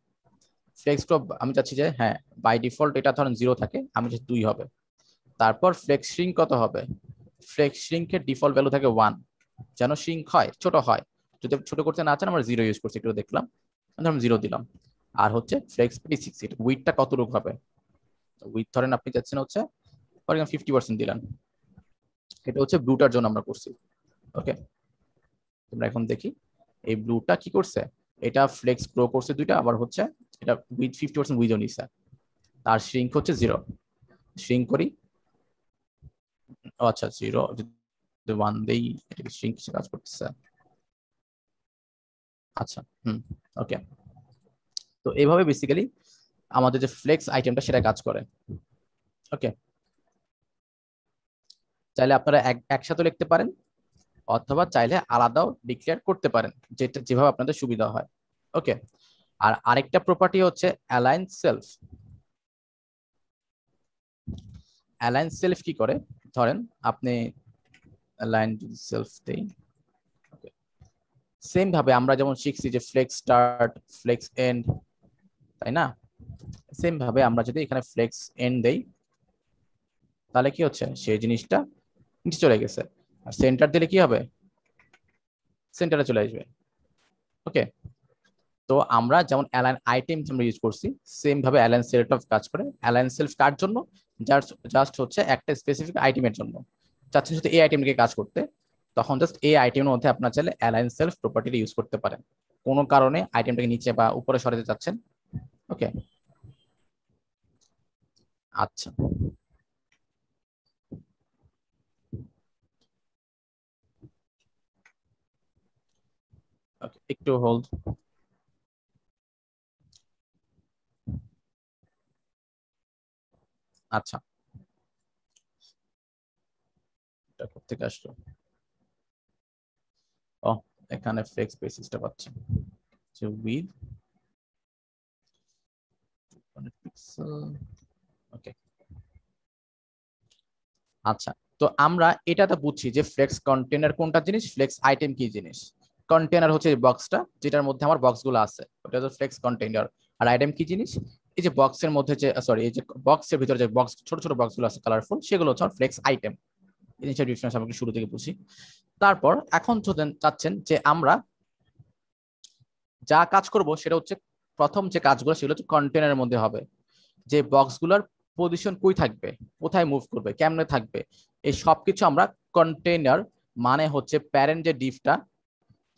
ফ্লেক্স গ্রো আমি চাচ্ছি যে হ্যাঁ বাই ডিফল্ট এটা ধরেন 0 থাকে, আমি চাচ্ছি 2 হবে। তারপর ফ্লেক্স শ্রিঙ্ক কত হবে, ফ্লেক্স শ্রিঙ্কের ডিফল্ট ভ্যালু থাকে 1, যেন শ্রিঙ্ক হয়, ছোট হয়। যদি ছোট করতে না চান আমরা 0 ইউজ করছি, একটু দেখলাম, ধরুন 0 দিলাম। আর হচ্ছে ফ্লেক্স বেসিক্স, এটা উইথটা কতটুকু হবে, উইথ ধরেন আপনি চাচ্ছেন হচ্ছে ফর এক্সাম্পল 50% দিলেন, এটা হচ্ছে ব্লুটার জন্য আমরা করছি। ওকে, তোমরা এখন দেখি এই ব্লুটা কি করছে, এটা ফ্লেক্স গ্রো করছে দুইটা, আবার হচ্ছে এটা উইথ 50% উইথও নিছে, তার শ্রিঙ্ক হচ্ছে 0। শ্রিঙ্ক করি, আচ্ছা 0 1 দেই, এটা কি শ্রিঙ্ক হিসেবে কাজ করতেছে। আচ্ছা, ওকে, তো এইভাবে বেসিক্যালি আমাদের যে ফ্লেক্স আইটেমটা সেটা কাজ করে। ওকে, চাইলে আপনারা একসাথে লিখতে পারেন, অথবা চাইলে আলাদাও ডিক্লেয়ার করতে পারেন, যেটা যেভাবে আপনাদের সুবিধা হয়। ওকে, আর আরেকটা প্রপার্টি হচ্ছে অ্যালাইন সেলফ। অ্যালাইন সেলফ কি করে, ধরেন আপনি অ্যালাইন সেলফ দেই, সেম ভাবে আমরা যেমন শিখছি যে ফ্লেক্স স্টার্ট, ফ্লেক্স এন্ড, তাই না? সেম ভাবে আমরা যদি এখানে ফ্লেক্স এন্ড দেই, তাহলে কি হচ্ছে, সেই জিনিসটা নিচে চলে গেছে। আর সেন্টার দিলে কি হবে, সেন্টারে চলে আসবে। ওকে, তো আমরা যেমন অ্যালাইন আইটেম আমরা ইউজ করছি, সেম ভাবে অ্যালাইন সেলফ কাজ করে। অ্যালাইন সেলফ কার জন্য, জাস্ট হচ্ছে একটা স্পেসিফিক আইটেমের জন্য। চাচ্ছেন যদি এই আইটেমকে কাজ করতে, তখন জাস্ট এই আইটেমের মধ্যে আপনার চাইলে অ্যালাইন সেলফ প্রপার্টিটা ইউজ করতে পারেন। কোনো কারণে আইটেমটাকে নিচে বা উপরে সরাতে চাচ্ছেন। ওকে, আচ্ছা, ওকে, একটু হোল্ড। আচ্ছা, এটা কোথা থেকে আসলো? ও, এখানে ফ্লেক্স বেসিসটা পাচ্ছি যে উইথ পিক্সেল। ওকে, আচ্ছা। তো আমরা এটাতে বুঝছি যে ফ্লেক্স কন্টেনার কোনটা জিনিস, ফ্লেক্স আইটেম কি জিনিস। কন্টেনার হচ্ছে এই বক্সটা যেটার মধ্যে আমার বক্সগুলো আছে, ওটা হচ্ছে ফ্লেক্স কন্টেনার। আর আইটেম কি জিনিস, এই যে বক্সের মধ্যে যে সরি এই যে বক্সের ভিতরে যে বক্স ছোট ছোট বক্সগুলো আছে কালারফুল, সেগুলো হচ্ছে ফ্লেক্স আইটেম। এই জিনিসটা ডিফারেন্স আমরা শুরু থেকে বুঝি। তারপর এখন চাচ্ছেন যে আমরা যা কাজ করব সেটা হচ্ছে প্রথম যে কাজগুলো সেগুলো হচ্ছে কন্টেনারের মধ্যে হবে। যে বক্সগুলোর পজিশন কই থাকবে, কোথায় মুভ করবে, কেমনে থাকবে, এই সবকিছু আমরা কন্টেইনার মানে হচ্ছে প্যারেন্ট যে ডিফটা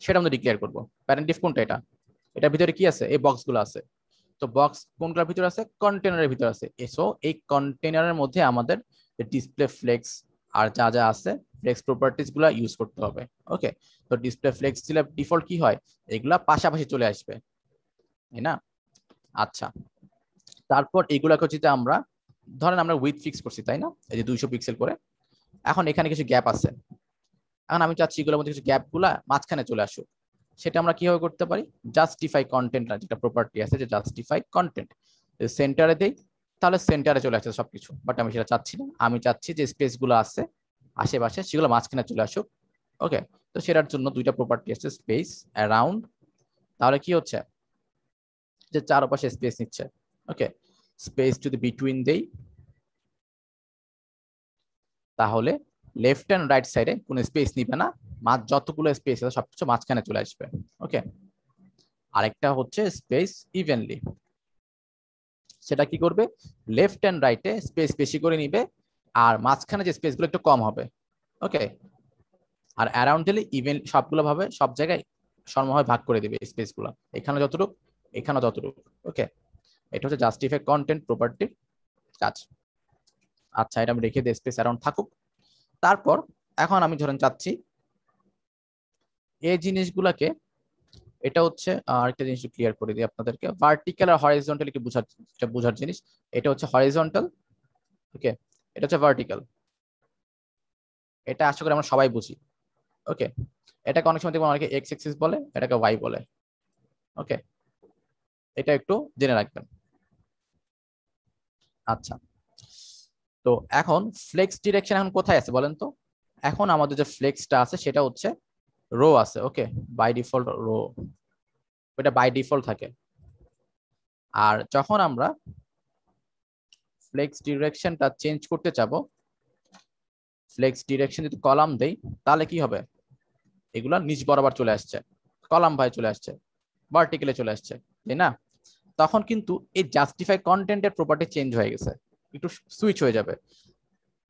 সেটা আমরা ডিক্লেয়ার করব। প্যারেন্ট ডিফ কোনটা, এটা এটার ভিতরে কি আছে, এই বক্সগুলো আছে। তো বক্স কোনটার ভিতরে আছে, কন্টেনারের ভিতরে আছে। সো এই কন্টেনারের মধ্যে আমাদের ডিসপ্লে ফ্লেক্স আর যা যা আছে ফ্লেক্স প্রপার্টিজ গুলা ইউজ করতে হবে। ওকে, তো ডিসপ্লে ফ্লেক্স দিলে ডিফল্ট কি হয়, এগুলা পাশাপাশি চলে আসবে, তাই না? আচ্ছা, তারপর এগুলাকে হচ্ছে আমরা ধরেন আমরা উইথ ফিক্স করছি, তাই না, এই যে 200 পিক্সেল করে। এখন এখানে কিছু গ্যাপ আছে, এখন আমি চাচ্ছি এগুলোর মধ্যে কিছু গ্যাপ গুলা মাঝখানে চলে আসুক। সেটা আমরা কিভাবে করতে পারি, জাস্টিফাই কন্টেন্ট যেটা প্রপার্টি আছে, যে জাস্টিফাই কন্টেন্ট সেন্টারে দেই, তাহলে সেন্টারে চলে আসছে সবকিছু। বাট আমি সেটা চাচ্ছি না, আমি চাচ্ছি যে স্পেস গুলো আছে আশেপাশে সেগুলো মাঝখানে চলে আসুক। ওকে, তো সেটার জন্য দুইটা প্রপার্টি আছে, স্পেস অ্যারাউন্ড। তাহলে কি হচ্ছে, যে চারপাশে স্পেস নিচ্ছে। ওকে, স্পেস যদি বিটুইন দেই, তাহলে লেফট এন্ড রাইট সাইডে কোনো স্পেস নিবে না, যতগুলো স্পেস আছে সবকিছু মাঝখানে চলে আসবে। ওকে, আরেকটা হচ্ছে স্পেস ইভেনলি, সেটা কি করবে, লেফট এন্ড রাইটে স্পেস বেশি করে নিবে আর মাঝখানে যে স্পেস গুলো একটু কম হবে। ওকে, আর অ্যারাউন্ড দিলে ইভেন সবগুলো ভাবে সব জায়গায় সমভাবে ভাগ করে দিবে স্পেস গুলো, এখানে যতটুকু এখানে যতটুকু। ওকে, এটা হচ্ছে জাস্টিফাই কন্টেন্ট প্রপার্টির কাজ। আচ্ছা, এটা আমি রেখে দিই, স্পেস অ্যারাউন্ড থাকুক। তারপর এখন আমি ধরেন চাচ্ছি এই জিনিসগুলোকে, এটা হচ্ছে আরেকটা জিনিস ক্লিয়ার করে দিই আপনাদেরকে, ভার্টিক্যাল আর হরিজন্টাল কি বোঝার জিনিস। এটা হচ্ছে হরিজন্টাল, ওকে, এটা হচ্ছে ভার্টিক্যাল। এটা আশা করি আমরা সবাই বুঝি। ওকে, এটাকে অনেক সময় দেখবেন অনেকে এক্স এক্সিস বলে, এটাকে ওয়াই বলে। ওকে, এটা একটু জেনে রাখবেন। আচ্ছা, তো এখন ফ্লেক্স ডিরেকশন এখন কোথায় আছে বলেন তো। এখন আমাদের যে ফ্লেক্সটা আছে সেটা হচ্ছে রো আছে। ওকে, বাই ডিফল্ট রো, এটা বাই ডিফল্ট থাকে। আর যখন আমরা ফ্লেক্স ডিরেকশনটা চেঞ্জ করতে চাবো, ফ্লেক্স ডিরেকশন যদি কলাম দেই, তাহলে কি হবে, এগুলো নিচ বরাবর চলে আসছে, কলাম ভাই চলে আসছে, ভার্টিক্যালে চলে আসছে, তাই না? তখন কিন্তু এই জাস্টিফাই কন্টেন্টের প্রপার্টি চেঞ্জ হয়ে গেছে, একটু সুইচ হয়ে যাবে।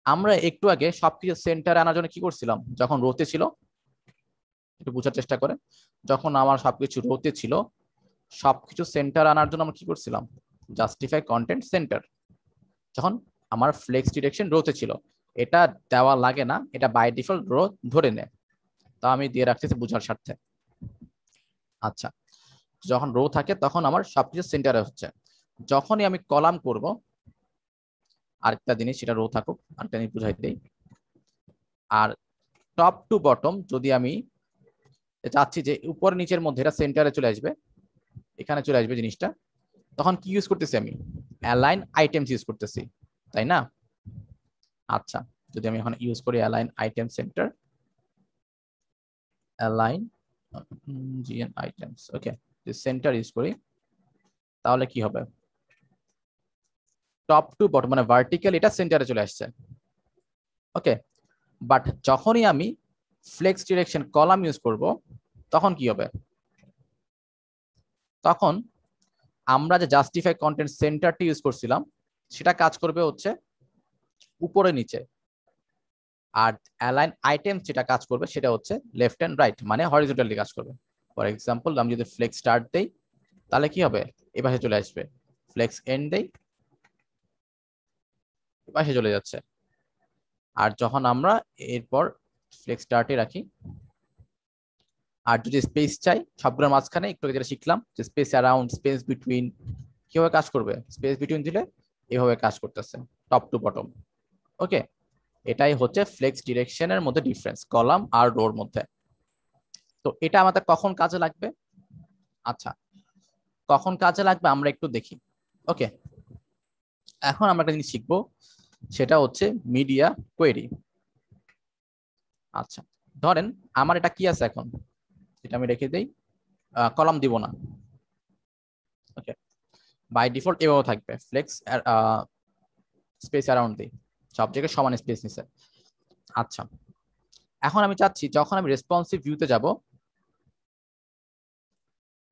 আমরা একটু আগে সবকিছু সেন্টারে আনার জন্য কি করছিলাম, যখন রোতে ছিল, একটু বোঝার চেষ্টা করে, যখন আমার সবকিছু রোতে ছিল, সবকিছু সেন্টার আনার জন্য আমরা কি করছিলাম, জাস্টিফাই কন্টেন্ট সেন্টার। যখন আমার ফ্লেক্স ডিরেকশন রোতে ছিল, এটা দেওয়া লাগে না, এটা বাই ডিফল্ট রো ধরে নেয়। তা আমি দিয়ে রাখতেছি বোঝার স্বার্থে। আচ্ছা, যখন রো থাকে তখন আমার সবকিছু সেন্টারে হচ্ছে। যখনই আমি কলাম করব, আরেকটা জিনিস, সেটা রো থাকুক, আরেকটা জিনিস বুঝাই দিই। আর টপ টু বটম যদি আমি চাচ্ছি যে উপর নিচের মধ্যে এটা সেন্টারে চলে আসবে, এখানে চলে আসবে জিনিসটা, তখন কি ইউজ করতেছি, আমি অ্যালাইন আইটেমস ইউজ করতেছি, তাই না? আচ্ছা, যদি আমি এখন ইউজ করি অ্যালাইন আইটেম সেন্টার, অ্যালাইন জিএন আইটেমস, ওকে, সেন্টার ইউজ করি, তাহলে কি হবে, টপ টু বটম মানে ভার্টিক্যাল এটা সেন্টারে চলে আসছে। ওকে, বাট যখনই আমি ফ্লেক্স ডিরেকশন কলাম ইউজ করব, তখন কি হবে, তখন আমরা যে জাস্টিফাই কন্টেন্ট সেন্টারটি ইউজ করছিলাম সেটা কাজ করবে হচ্ছে উপরে নিচে, আর অ্যালাইন আইটেম যেটা কাজ করবে সেটা হচ্ছে লেফট এন্ড রাইট মানে হরিজন্টালি কাজ করবে। ফর এক্সাম্পল আমি যদি ফ্লেক্স স্টার্ট দেই, তাহলে কি হবে, এ পাশে চলে আসবে, ফ্লেক্স এন্ড দেই, এ পাশে চলে যাচ্ছে। আর যখন আমরা এরপর ফ্লেক্স স্টার্টে রাখি, আর যদি স্পেস চাই সবগুলোর মাঝখানে একটু যেটা শিখলাম যে স্পেস অ্যারাউন্ড, স্পেস বিটুইন, কিভাবে কাজ করবে, স্পেস বিটুইন দিলে এভাবে কাজ করতেছে টপ টু বটম। ওকে, এটাই হচ্ছে ফ্লেক্স ডিরেকশনের মধ্যে ডিফারেন্স কলাম আর রোর মধ্যে। তো এটা আমাদের কখন কাজে লাগবে? আচ্ছা, কখন কাজে লাগবে আমরা একটু দেখি। ওকে, এখন আমরা একটা জিনিস শিখবো, সেটা হচ্ছে মিডিয়া কোয়েরি। আচ্ছা, ধরেন আমার এটা কি আছে এখন, এটা আমি রেখে দেই, কলাম দিব না। ওকে, বাই ডিফল্ট এভাবে থাকবে, ফ্লেক্স স্পেস অ্যারাউন্ড দিই, সব জায়গায় সমান স্পেস নিছে। আচ্ছা, এখন আমি চাচ্ছি যখন আমি রেসপন্সিভ ভিউতে যাব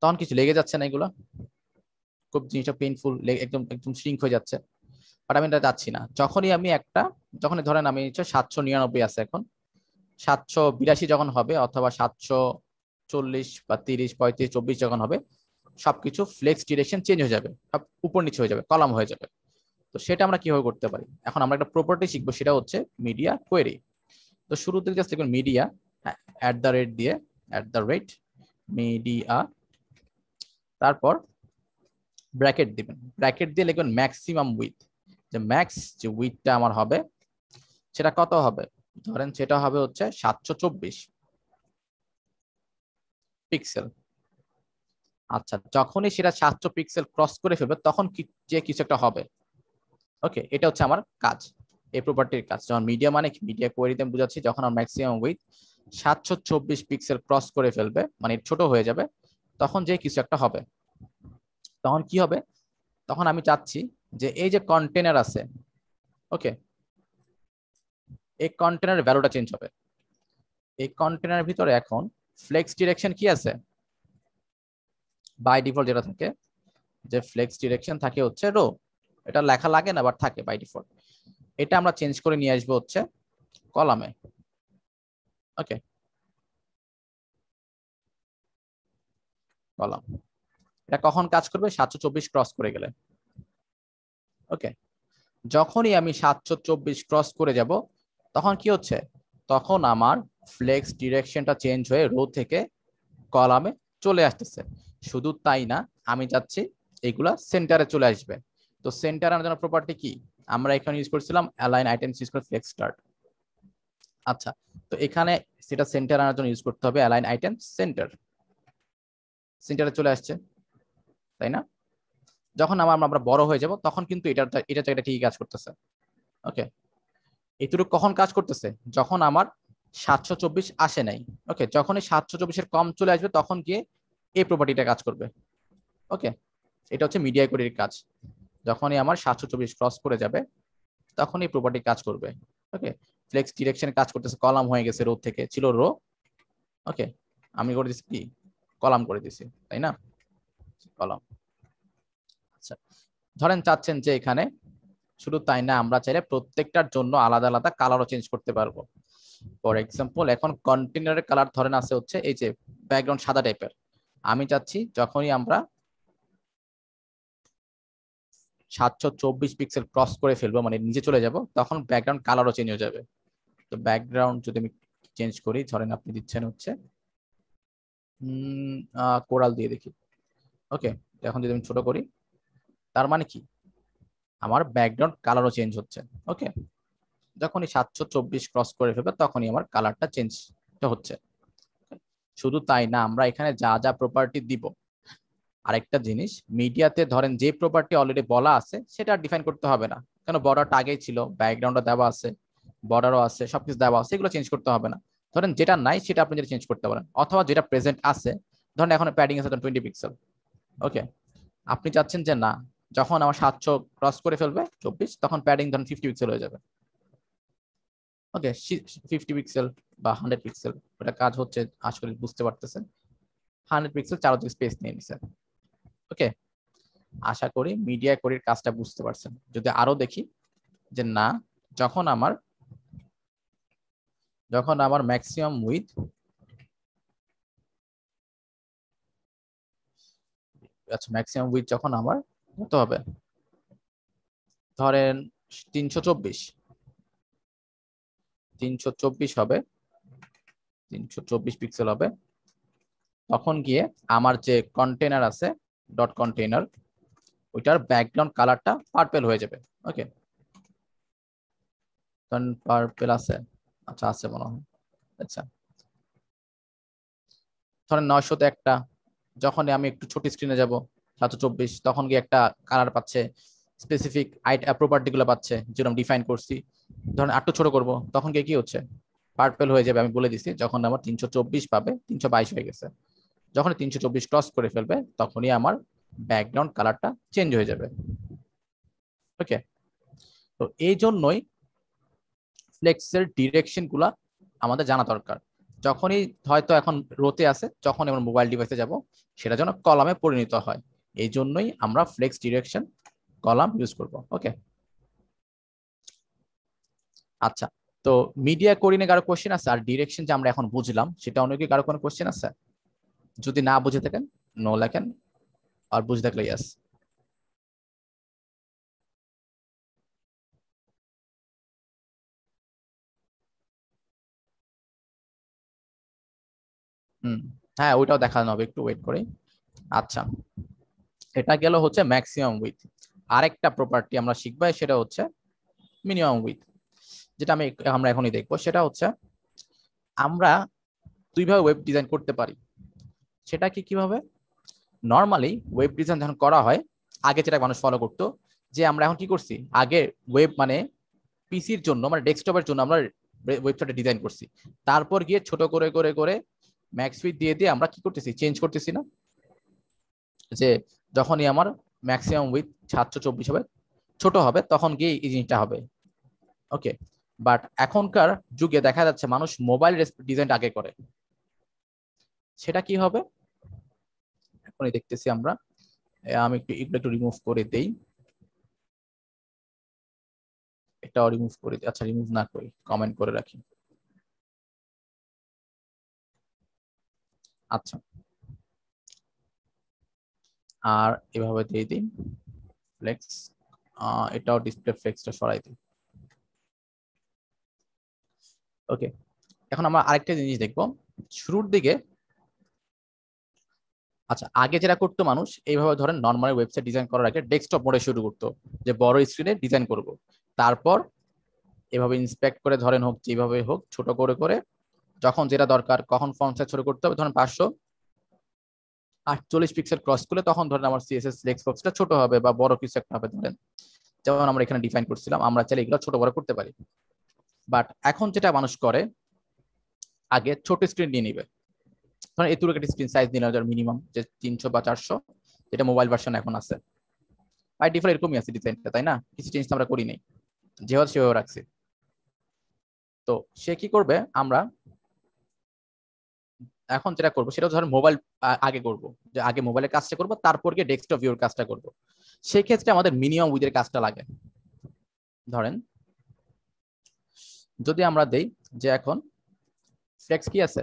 তখন কিছু লেগে যাচ্ছে না, এগুলো খুব জিনিসটা পেইনফুল, একদম একদম শ্রিঙ্ক হয়ে যাচ্ছে। বাট আমি এটা চাচ্ছি না। যখনই আমি একটা, যখন ধরেন আমি 799 আছে এখন, 782 যখন হবে অথবা 740 বা 30 35 24 যখন হবে, সবকিছু ফ্লেক্স ডিরেকশন চেঞ্জ হয়ে যাবে, সব উপর নিচে হয়ে যাবে, কলাম হয়ে যাবে। তো সেটা আমরা কিভাবে করতে পারি, এখন আমরা একটা প্রপার্টি শিখবো, সেটা হচ্ছে মিডিয়া কোয়েরি। তো শুরুতে জাস্ট লিখবেন মিডিয়া @ দিয়ে মিডিয়া, তারপর ব্র্যাকেট দিবেন, ব্র্যাকেট দিয়ে লিখবেন ম্যাক্সিমাম উইথ, যে ম্যাক্স যে উইথটা আমার হবে সেটা কত হবে, ধরেন সেটা হবে হচ্ছে 724 পিক্সেল। আচ্ছা, যখনই সেটা 700 পিক্সেল ক্রস করে ফেলবে তখন যে কিছু একটা হবে। ওকে, এটা হচ্ছে আমার কাজ, এই প্রপার্টির কাজ। যখন মিডিয়া মানে কি, মিডিয়া কোয়েরিতে আমি বুঝাচ্ছি যখন আমার ম্যাক্সিমাম উইথ 724 পিক্সেল ক্রস করে ফেলবে, মানে ছোট হয়ে যাবে, তখন যে কিছু একটা হবে। তখন কি হবে, তখন আমি চাচ্ছি যে এই যে কন্টেনার আছে, ওকে, এই কন্টেনারের ভ্যালুটা চেঞ্জ হবে। এই কন্টেনারের ভিতরে এখন ফ্লেক্স ডিরেকশন কি আছে, বাই ডিফল্ট যেটা থাকে, যে ফ্লেক্স ডিরেকশন থাকে হচ্ছে রো, এটা লেখা লাগে না বাট থাকে বাই ডিফল্ট। এটা আমরা চেঞ্জ করে নিয়ে আসবো হচ্ছে কলামে। ওকে, কলাম, এটা কখন কাজ করবে, 724 ক্রস করে গেলে। ওকে, যখনই আমি 724 ক্রস করে যাব তখন কি হচ্ছে, তখন আমার ফ্লেক্স ডিরেকশনটা চেঞ্জ হয়ে রো থেকে কলামে চলে আসতেছে। শুধু তাই না, আমি চাচ্ছি এগুলা সেন্টারে চলে আসবে। তো সেন্টার আনার জন্য প্রপার্টি কি, আমরা এখানে ইউজ করছিলাম অ্যালাইন আইটেমস ইউজ করে ফ্লেক্স স্টার্ট। আচ্ছা, তো এখানে সেটা সেন্টার আনার জন্য ইউজ করতে হবে অ্যালাইন আইটেম সেন্টার, সেন্টারে চলে আসছে, তাই না? যখন আমরা বড় হয়ে যাব তখন কিন্তু এটা জায়গাটা ঠিকই কাজ করতেছে। ওকে, এটুকু কখন কাজ করতেছে, যখন আমার 724 আসে নাই। ওকে, যখন এই 724-এর কম চলে আসবে তখন গিয়ে এই প্রপার্টিটা কাজ করবে। ওকে, এটা হচ্ছে মিডিয়া কোডের কাজ, যখনই আমার 724 ক্রস করে যাবে তখন এই প্রপার্টি কাজ করবে। ওকে, ফ্লেক্স ডিরেকশন কাজ করতেছে, কলাম হয়ে গেছে, রো থেকে ছিল রো। ওকে, আমি করে দিচ্ছি কি, কলাম করে দিছি, তাই না, কলাম। আচ্ছা, ধরেন চাচ্ছেন যে এখানে শুধু তাই না, আমরা চাইলে প্রত্যেকটার জন্য আলাদা আলাদা কালারও চেঞ্জ করতে পারবো। ফর এক্সাম্পল, এখন কন্টেনারের কালার ধরেন আছে হচ্ছে এই যে ব্যাকগ্রাউন্ড সাদা টাইপের, আমি চাচ্ছি যখনই আমরা 724 পিক্সেল ক্রস করে ফেলবো, মানে নিচে চলে যাব, তখন ব্যাকগ্রাউন্ড কালারও চেঞ্জ হয়ে যাবে। তো ব্যাকগ্রাউন্ড যদি আমি চেঞ্জ করি, ধরেন আপনি দিচ্ছেন হচ্ছে কোরাল দিয়ে দেখি। ওকে, এখন যদি আমি ছোট করি, তার মানে কি, আমার ব্যাকগ্রাউন্ড কালারও চেঞ্জ হচ্ছে। ওকে, যখনই 724 ক্রস করে ফেলবে তখনই আমার কালারটা চেঞ্জ হচ্ছে। শুধু তাই না, আমরা এখানে যা যা প্রপার্টি দিব, আরেকটা জিনিস, মিডিয়াতে ধরেন যে প্রপার্টি অলরেডি বলা আছে সেটা ডিফাইন করতে হবে না, কেন বর্ডারটা আগেই ছিল, ব্যাকগ্রাউন্ডও দেওয়া আছে, বর্ডারও আছে, সবকিছু দেওয়া আছে, এগুলো চেঞ্জ করতে হবে না। ধরেন যেটা নাই সেটা আপনি যেটা চেঞ্জ করতে পারেন, অথবা যেটা প্রেজেন্ট আছে, ধরেন এখন প্যাডিং আছে 20 পিক্সেল। ওকে, আপনি চাচ্ছেন যে না, যখন আমার 700 ক্রস করে ফেলবে 24 তখন প্যাডিং ধরেন 50 পিক্সেল হয়ে যাবে। ওকে, 50 পিক্সেল বা 100 পিক্সেল, ওটা কাজ হচ্ছে, আসলে বুঝতে পারতেছেন, 100 পিক্সেল চারদিকে স্পেস নিয়ে নিছে। ওকে, আশা করি মিডিয়া কোডের কাজটা বুঝতে পারছেন। যদি আরো দেখি যে না, যখন আমার ম্যাক্সিমাম উইথ, আচ্ছা ম্যাক্সিমাম উইথ যখন আমার কত হবে, ধরেন 324 হবে, 324 পিক্সেল হবে। তখন গিয়ে আমার যে কন্টেনার আছে ডট কন্টেনার, ওইটার ব্যাকগ্রাউন্ড কালারটা পার্পল হয়ে যাবে। ওকে, পার্পল আছে, আচ্ছা আছে মনে হয়। আচ্ছা, ধরেন 900-তে একটা, যখন আমি একটু ছোট স্ক্রিনে যাব 724, তখন গিয়ে একটা কালার পাচ্ছে, স্পেসিফিক প্রপার্টি গুলো পাচ্ছে যেরকম ডিফাইন করছি। ধরেন একটু ছোট করব, তখন গিয়ে কি হচ্ছে, পার্পল হয়ে যাবে। আমি বলে দিছি যখন আমার 324 পাবে, 322 হয়ে গেছে, যখন 324 ক্রস করে ফেলবে তখনই আমার ব্যাকগ্রাউন্ড কালারটা চেঞ্জ হয়ে যাবে। ওকে, তো এই জন্যই ফ্লেক্সের ডিরেকশন গুলা আমাদের জানা দরকার। যখনই হয়তো এখন রোতে আছে, যখন আমরা মোবাইল ডিভাইসে যাব, সেটা যেন কলামে পরিণত হয়। এই জন্যই আমরা ফ্লেক্স ডিরেকশন কলাম ইউজ করব। ওকে, আচ্ছা, তো মিডিয়া কোডিনে কারো কোশ্চেন আছে? আর ডিরেকশন যে আমরা এখন বুঝলাম, সেটা অনেকে কারো কোনো কোশ্চেন আছে? যদি না বুঝে থাকেন নো লেখেন, আর বুঝে থাকলে ইয়েস। হুম, হ্যাঁ ওইটাও দেখানো হবে, একটু ওয়েট করে। আচ্ছা, এটা গেল হচ্ছে ম্যাক্সিমাম উইথ। আরেকটা প্রপার্টি আমরা শিখবো, সেটা হচ্ছে মিনিমাম উইথ, যেটা আমরা এখনই দেখবো। সেটা হচ্ছে আমরা দুইভাবে ওয়েব ডিজাইন করতে পারি। সেটা কি কিভাবে? নর্মালি ওয়েব ডিজাইন যখন করা হয়, আগে যেটা মানুষ ফলো করতো, যে আমরা এখন কি করছি, আগে ওয়েব মানে পিসির জন্য, মানে ডেস্কটপের জন্য আমরা ওয়েবসাইটে ডিজাইন করছি, তারপর গিয়ে ছোট করে করে করে ম্যাক্স উইথ দিয়ে দিয়ে আমরা কি করতেছি, চেঞ্জ করতেছি না? যে যখনই আমার ম্যাক্সিমাম উইথ 724 হবে, ছোট হবে, তখন গিয়ে এই জিনিসটা হবে। ওকে, বাট এখনকার যুগে দেখা যাচ্ছে মানুষ মোবাইল ডিজাইন আগে করে। সেটা কি হবে এখনই দেখতেছি আমরা। আমি একটু রিমুভ করে দেই, এটাও রিমুভ করে দিই। আচ্ছা, রিমুভ না করি, কমেন্ট করে রাখি। আচ্ছা, আর এভাবে দিয়ে দিই ফ্লেক্স, এটাও ডিসপ্লে ফ্লেক্সটা সরাই দিই। ওকে, এখন আমরা আরেকটা জিনিস দেখবো শুরুর দিকে। আচ্ছা, আগে যেটা করতো মানুষ, এইভাবে ধরেন নর্মাল ওয়েবসাইট ডিজাইন করার আগে ডেস্কটপ মোডে শুরু করতো, যে বড় স্ক্রিনে ডিজাইন করব। তারপর এভাবে ইন্সপেক্ট করে, ধরেন হোক যেভাবে হোক, ছোট করে করে যখন যেটা দরকার, কখন ফন্ট সাইজ ছোট করতে হবে, ধরেন 548 পিক্সেল ক্রস করলে তখন ধরেন আমার সিএসএস ফ্লেক্স বক্সটা ছোট হবে বা বড় কিছু একটা হবে। ধরেন যেমন আমরা এখানে ডিফাইন করছিলাম, আমরা চাইলে এগুলো ছোট বড় করতে পারি। বাট এখন যেটা মানুষ করে, আগে ছোট স্ক্রিন নিয়ে নিবে। ধরেন এত একটা স্ক্রিন সাইজ নিলাম, যার মিনিমাম যে 300 বা 400, যেটা মোবাইল ভার্সন এখন আছে। বাই ডিফল্ট এরকমই আছে ডিজাইনটা, তাই না? কিছু চেঞ্জ তো আমরা করি নাই, যেভাবে সেভাবে রাখছি। তো সে কি করবে, আমরা এখন যেটা করবো সেটা ধরেন মোবাইল আগে করব, যে আগে মোবাইলের কাজটা করব, তারপর গিয়ে ডেস্কটপ ভিউর কাজটা করব। সেই ক্ষেত্রে আমাদের মিনিমাম উইথের কাজটা লাগে। ধরেন যদি আমরা দেই যে এখন ফ্লেক্স কি আছে,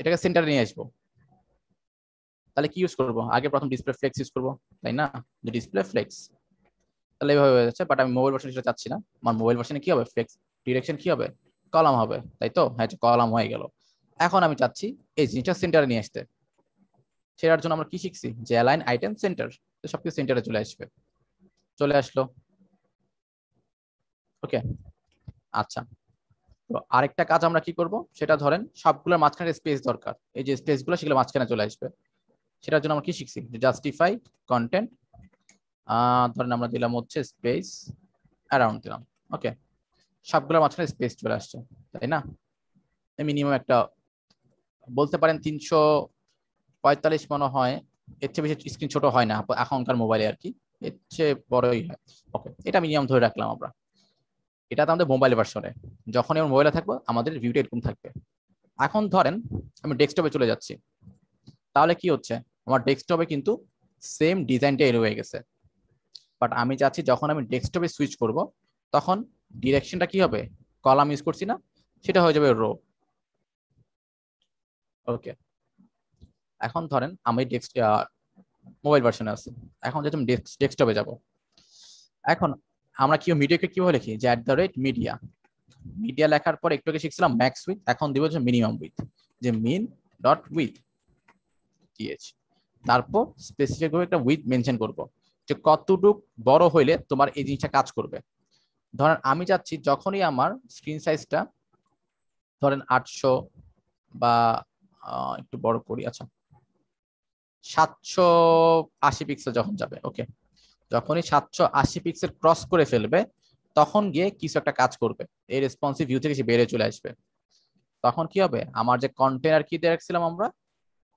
এটাকে সেন্টারে নিয়ে আসবো, তাহলে কি ইউজ করবো? আগে প্রথম ডিসপ্লে ফ্লেক্স ইউজ করবো, তাই না? যে ডিসপ্লে ফ্লেক্স, তাহলে এইভাবে হয়ে যাচ্ছে। বাট আমি মোবাইল ভার্সন সেটা চাচ্ছি না। আমার মোবাইল ভার্সনে কি হবে, ফ্লেক্স ডিরেকশন কি হবে, কলাম হবে, তাই তো? হ্যাঁ, কলাম হয়ে গেল। এখন আমি চাচ্ছি এই জিনিসটা সেন্টারে নিয়ে আসতে। সেটার জন্য আমরা কি শিখছি, যে অ্যালাইন আইটেম সেন্টার, তো সবকিছু সেন্টারে চলে আসবে। চলে আসলো। ওকে, আচ্ছা, তো আরেকটা কাজ আমরা কি করব, সেটা ধরেন সবগুলোর মাঝখানে স্পেস দরকার, এই যে স্পেস গুলো সেগুলো মাঝখানে চলে আসবে। সেটার জন্য আমরা কি শিখছি, যে জাস্টিফাই কন্টেন্ট, ধরেন আমরা দিলাম হচ্ছে স্পেস অ্যারাউন্ড দিলাম। ওকে, সবগুলোর মাঝখানে স্পেস চলে আসছে, তাই না? মিনিমাম একটা বলতে পারেন 345 মনে হয়, এর চেয়ে বেশি স্ক্রিন ছোট হয় না এখনকার মোবাইলে আর কি, এর চেয়ে বড়ই হয়। ওকে, এটা মিনিমাম ধরে রাখলাম আমরা। এটা তো আমাদের মোবাইল ভার্সনে, যখনই আমার মোবাইলে থাকবো আমাদের ভিউটা এরকম থাকবে। এখন ধরেন আমি ডেস্কটপে চলে যাচ্ছি, তাহলে কি হচ্ছে, আমার ডেস্কটপে কিন্তু সেম ডিজাইনটাই রয়ে গেছে। বাট আমি চাচ্ছি যখন আমি ডেস্কটপে সুইচ করব, তখন ডিরেকশনটা কি হবে, কলাম ইউজ করছি না, সেটা হয়ে যাবে রো। ওকে, এখন ধরেন আমি মোবাইল ভার্সনে আছি, এখন যেহেতু আমি ডেস্কটপে যাব, এখন আমরা কি মিডিয়াকে কিভাবে লিখি, যে @media, মিডিয়া লেখার পর একটু আগে শিখছিলাম ম্যাক্স উইথ, এখন দিব যে মিনিমাম উইথ, যে মিন ডট উইথ। th, তারপর স্পেসিফিক ভাবে একটা উইথ মেনশন করব যে কতটুক বড় হইলে তোমার এই জিনিসটা কাজ করবে। ধরেন আমি চাচ্ছি যখনই আমার স্ক্রিন সাইজটা ধরেন 800 বা একটু বড় করি, আচ্ছা 780 পিক্সেল যখন যাবে, ওকে, যখনই 780 পিক্সেল ক্রস করে ফেলবে তখন গিয়ে কিছু একটা কাজ করবে, এই রেসপন্সিভ ভিউ থেকে সে বেরিয়ে চলে আসবে। তখন কি হবে, আমার যে কন্টেনার কি দেখছিলাম আমরা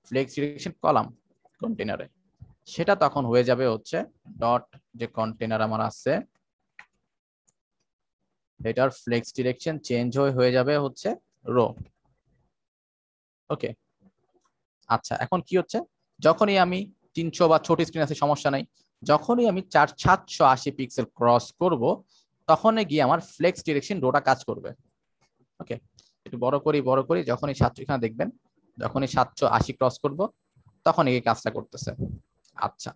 ফ্লেক্স ডিরেকশন কলাম কন্টেনারে, সেটা তখন হয়ে যাবে হচ্ছে ডট যে কন্টেনার আমার আছে এটার ফ্লেক্স ডিরেকশন চেঞ্জ হয়ে যাবে হচ্ছে রো। ওকে, আচ্ছা এখন কি হচ্ছে, যখনই আমি 300 বা ছোট স্ক্রিন আছে সমস্যা নাই, যখনই আমি 780 পিক্সেল ক্রস করব তখনই গিয়ে আমার ফ্লেক্স ডিরেকশন রোটা কাজ করবে। ওকে, একটু বড় করি, যখনই 700 এখানে দেখবেন যখনই 780 ক্রস করব তখন এই কাজটা করতেছে। আচ্ছা,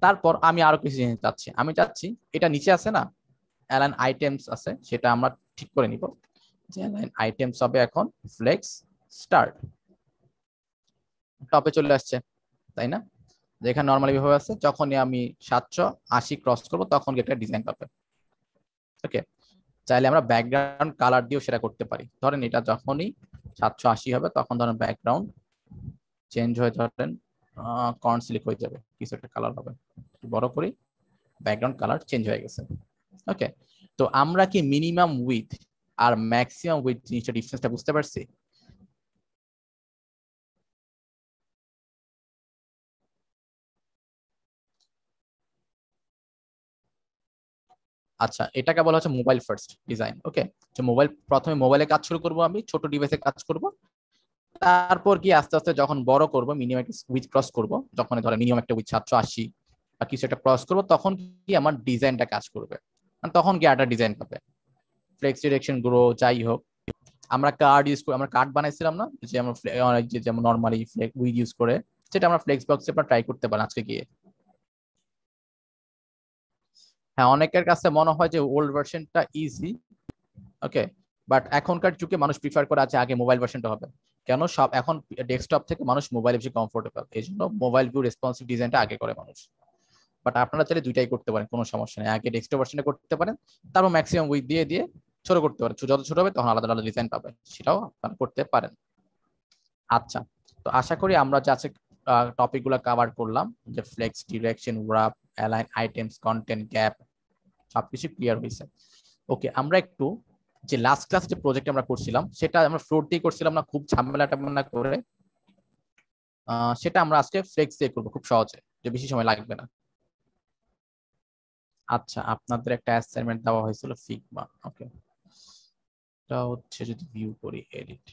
তারপর আমি আরো কিছু জিনিস চাচ্ছি, আমি চাচ্ছি এটা নিচে আছে না অ্যালাইন আইটেমস আছে, সেটা আমরা ঠিক করে নিব যে অ্যালাইন আইটেমস হবে এখন ফ্লেক্স স্টার্ট, টপে চলে আসছে তাই না, যেখানে নর্মালি ভাবে আছে যখনই আমি 780 ক্রস করব তখন একটা ডিজাইন পাবে। ওকে, চাইলে আমরা ব্যাকগ্রাউন্ড কালার দিয়েও সেটা করতে পারি, ধরেন এটা যখনই 780 হবে তখন ধরেন ব্যাকগ্রাউন্ড চেঞ্জ হয়ে ধরেন কর্ন সিলিক হয়ে যাবে, কিছু একটা কালার হবে, বড় করি, ব্যাকগ্রাউন্ড কালার চেঞ্জ হয়ে গেছে। ওকে, তো আমরা কি মিনিমাম উইথ আর ম্যাক্সিমাম উইথ জিনিসটা ডিফারেন্সটা বুঝতে পারছি? আচ্ছা, এটাকে বলা হচ্ছে মোবাইল ফার্স্ট ডিজাইন। ওকে, তো মোবাইল প্রথমে মোবাইলে কাজ শুরু করব, আমি ছোট ডিভাইসে কাজ করব, তারপর কি আস্তে আস্তে যখন বড় করব মিনিমাম একটা উইথ ক্রস করব, যখন ধরেন মিনিমাম একটা উইথ 780 বা কিছু একটা ক্রস করব তখন কি আমার ডিজাইনটা কাজ করবে, তখন কি একটা ডিজাইন পাবে, ফ্লেক্স ডিরেকশন গ্রো যাই হোক। আমরা কার্ড ইউজ করে আমরা কার্ড বানাইছিলাম না, যে আমরা যেমন নরমালি উইথ ইউজ করে, সেটা আমরা ফ্লেক্স বক্সে ট্রাই করতে পারি আজকে গিয়ে। হ্যাঁ, অনেকের কাছে মনে হয় যে ওল্ড ভার্সনটা ইজি, ওকে, বাট এখনকার যুগে মানুষ প্রিফার করে আছে আগে মোবাইল ভার্সনটা হবে, কেন সব এখন ডেস্কটপ থেকে মানুষ মোবাইলে বেশি কমফোর্টেবল, এই জন্য মোবাইল ভিউ রেসপন্সিভ ডিজাইনটা আগে করে মানুষ। বাট আপনারা চাইলে দুইটাই করতে পারেন, কোনো সমস্যা নেই, আগে ডেস্কটপ ভার্সনে করতে পারেন, তারপর ম্যাক্সিমাম উইথ দিয়ে দিয়ে ছোট করতে পারেন, যত ছোট হবে তখন আলাদা আলাদা ডিজাইন পাবেন, সেটাও আপনারা করতে পারেন। আচ্ছা, তো আশা করি আমরা যে আছে টপিক গুলো কভার করলাম, যে flex direction wrap align items content gap সবকিছু ক্লিয়ার হয়েছে। ওকে, আমরা একটু যে লাস্ট ক্লাস যে প্রজেক্ট আমরা করছিলাম সেটা আমরা ফ্লোর দিয়ে করছিলাম না, খুব ঝামেলা টামেলা করে, সেটা আমরা আজকে ফ্লেক্স দিয়ে করবো খুব সহজে, যে বেশি সময় লাগবে না। আচ্ছা, আপনাদের একটা অ্যাসাইনমেন্ট দেওয়া হয়েছিল ফিগমা, ওকে, এটা হচ্ছে যদি ভিউ করি এডিট,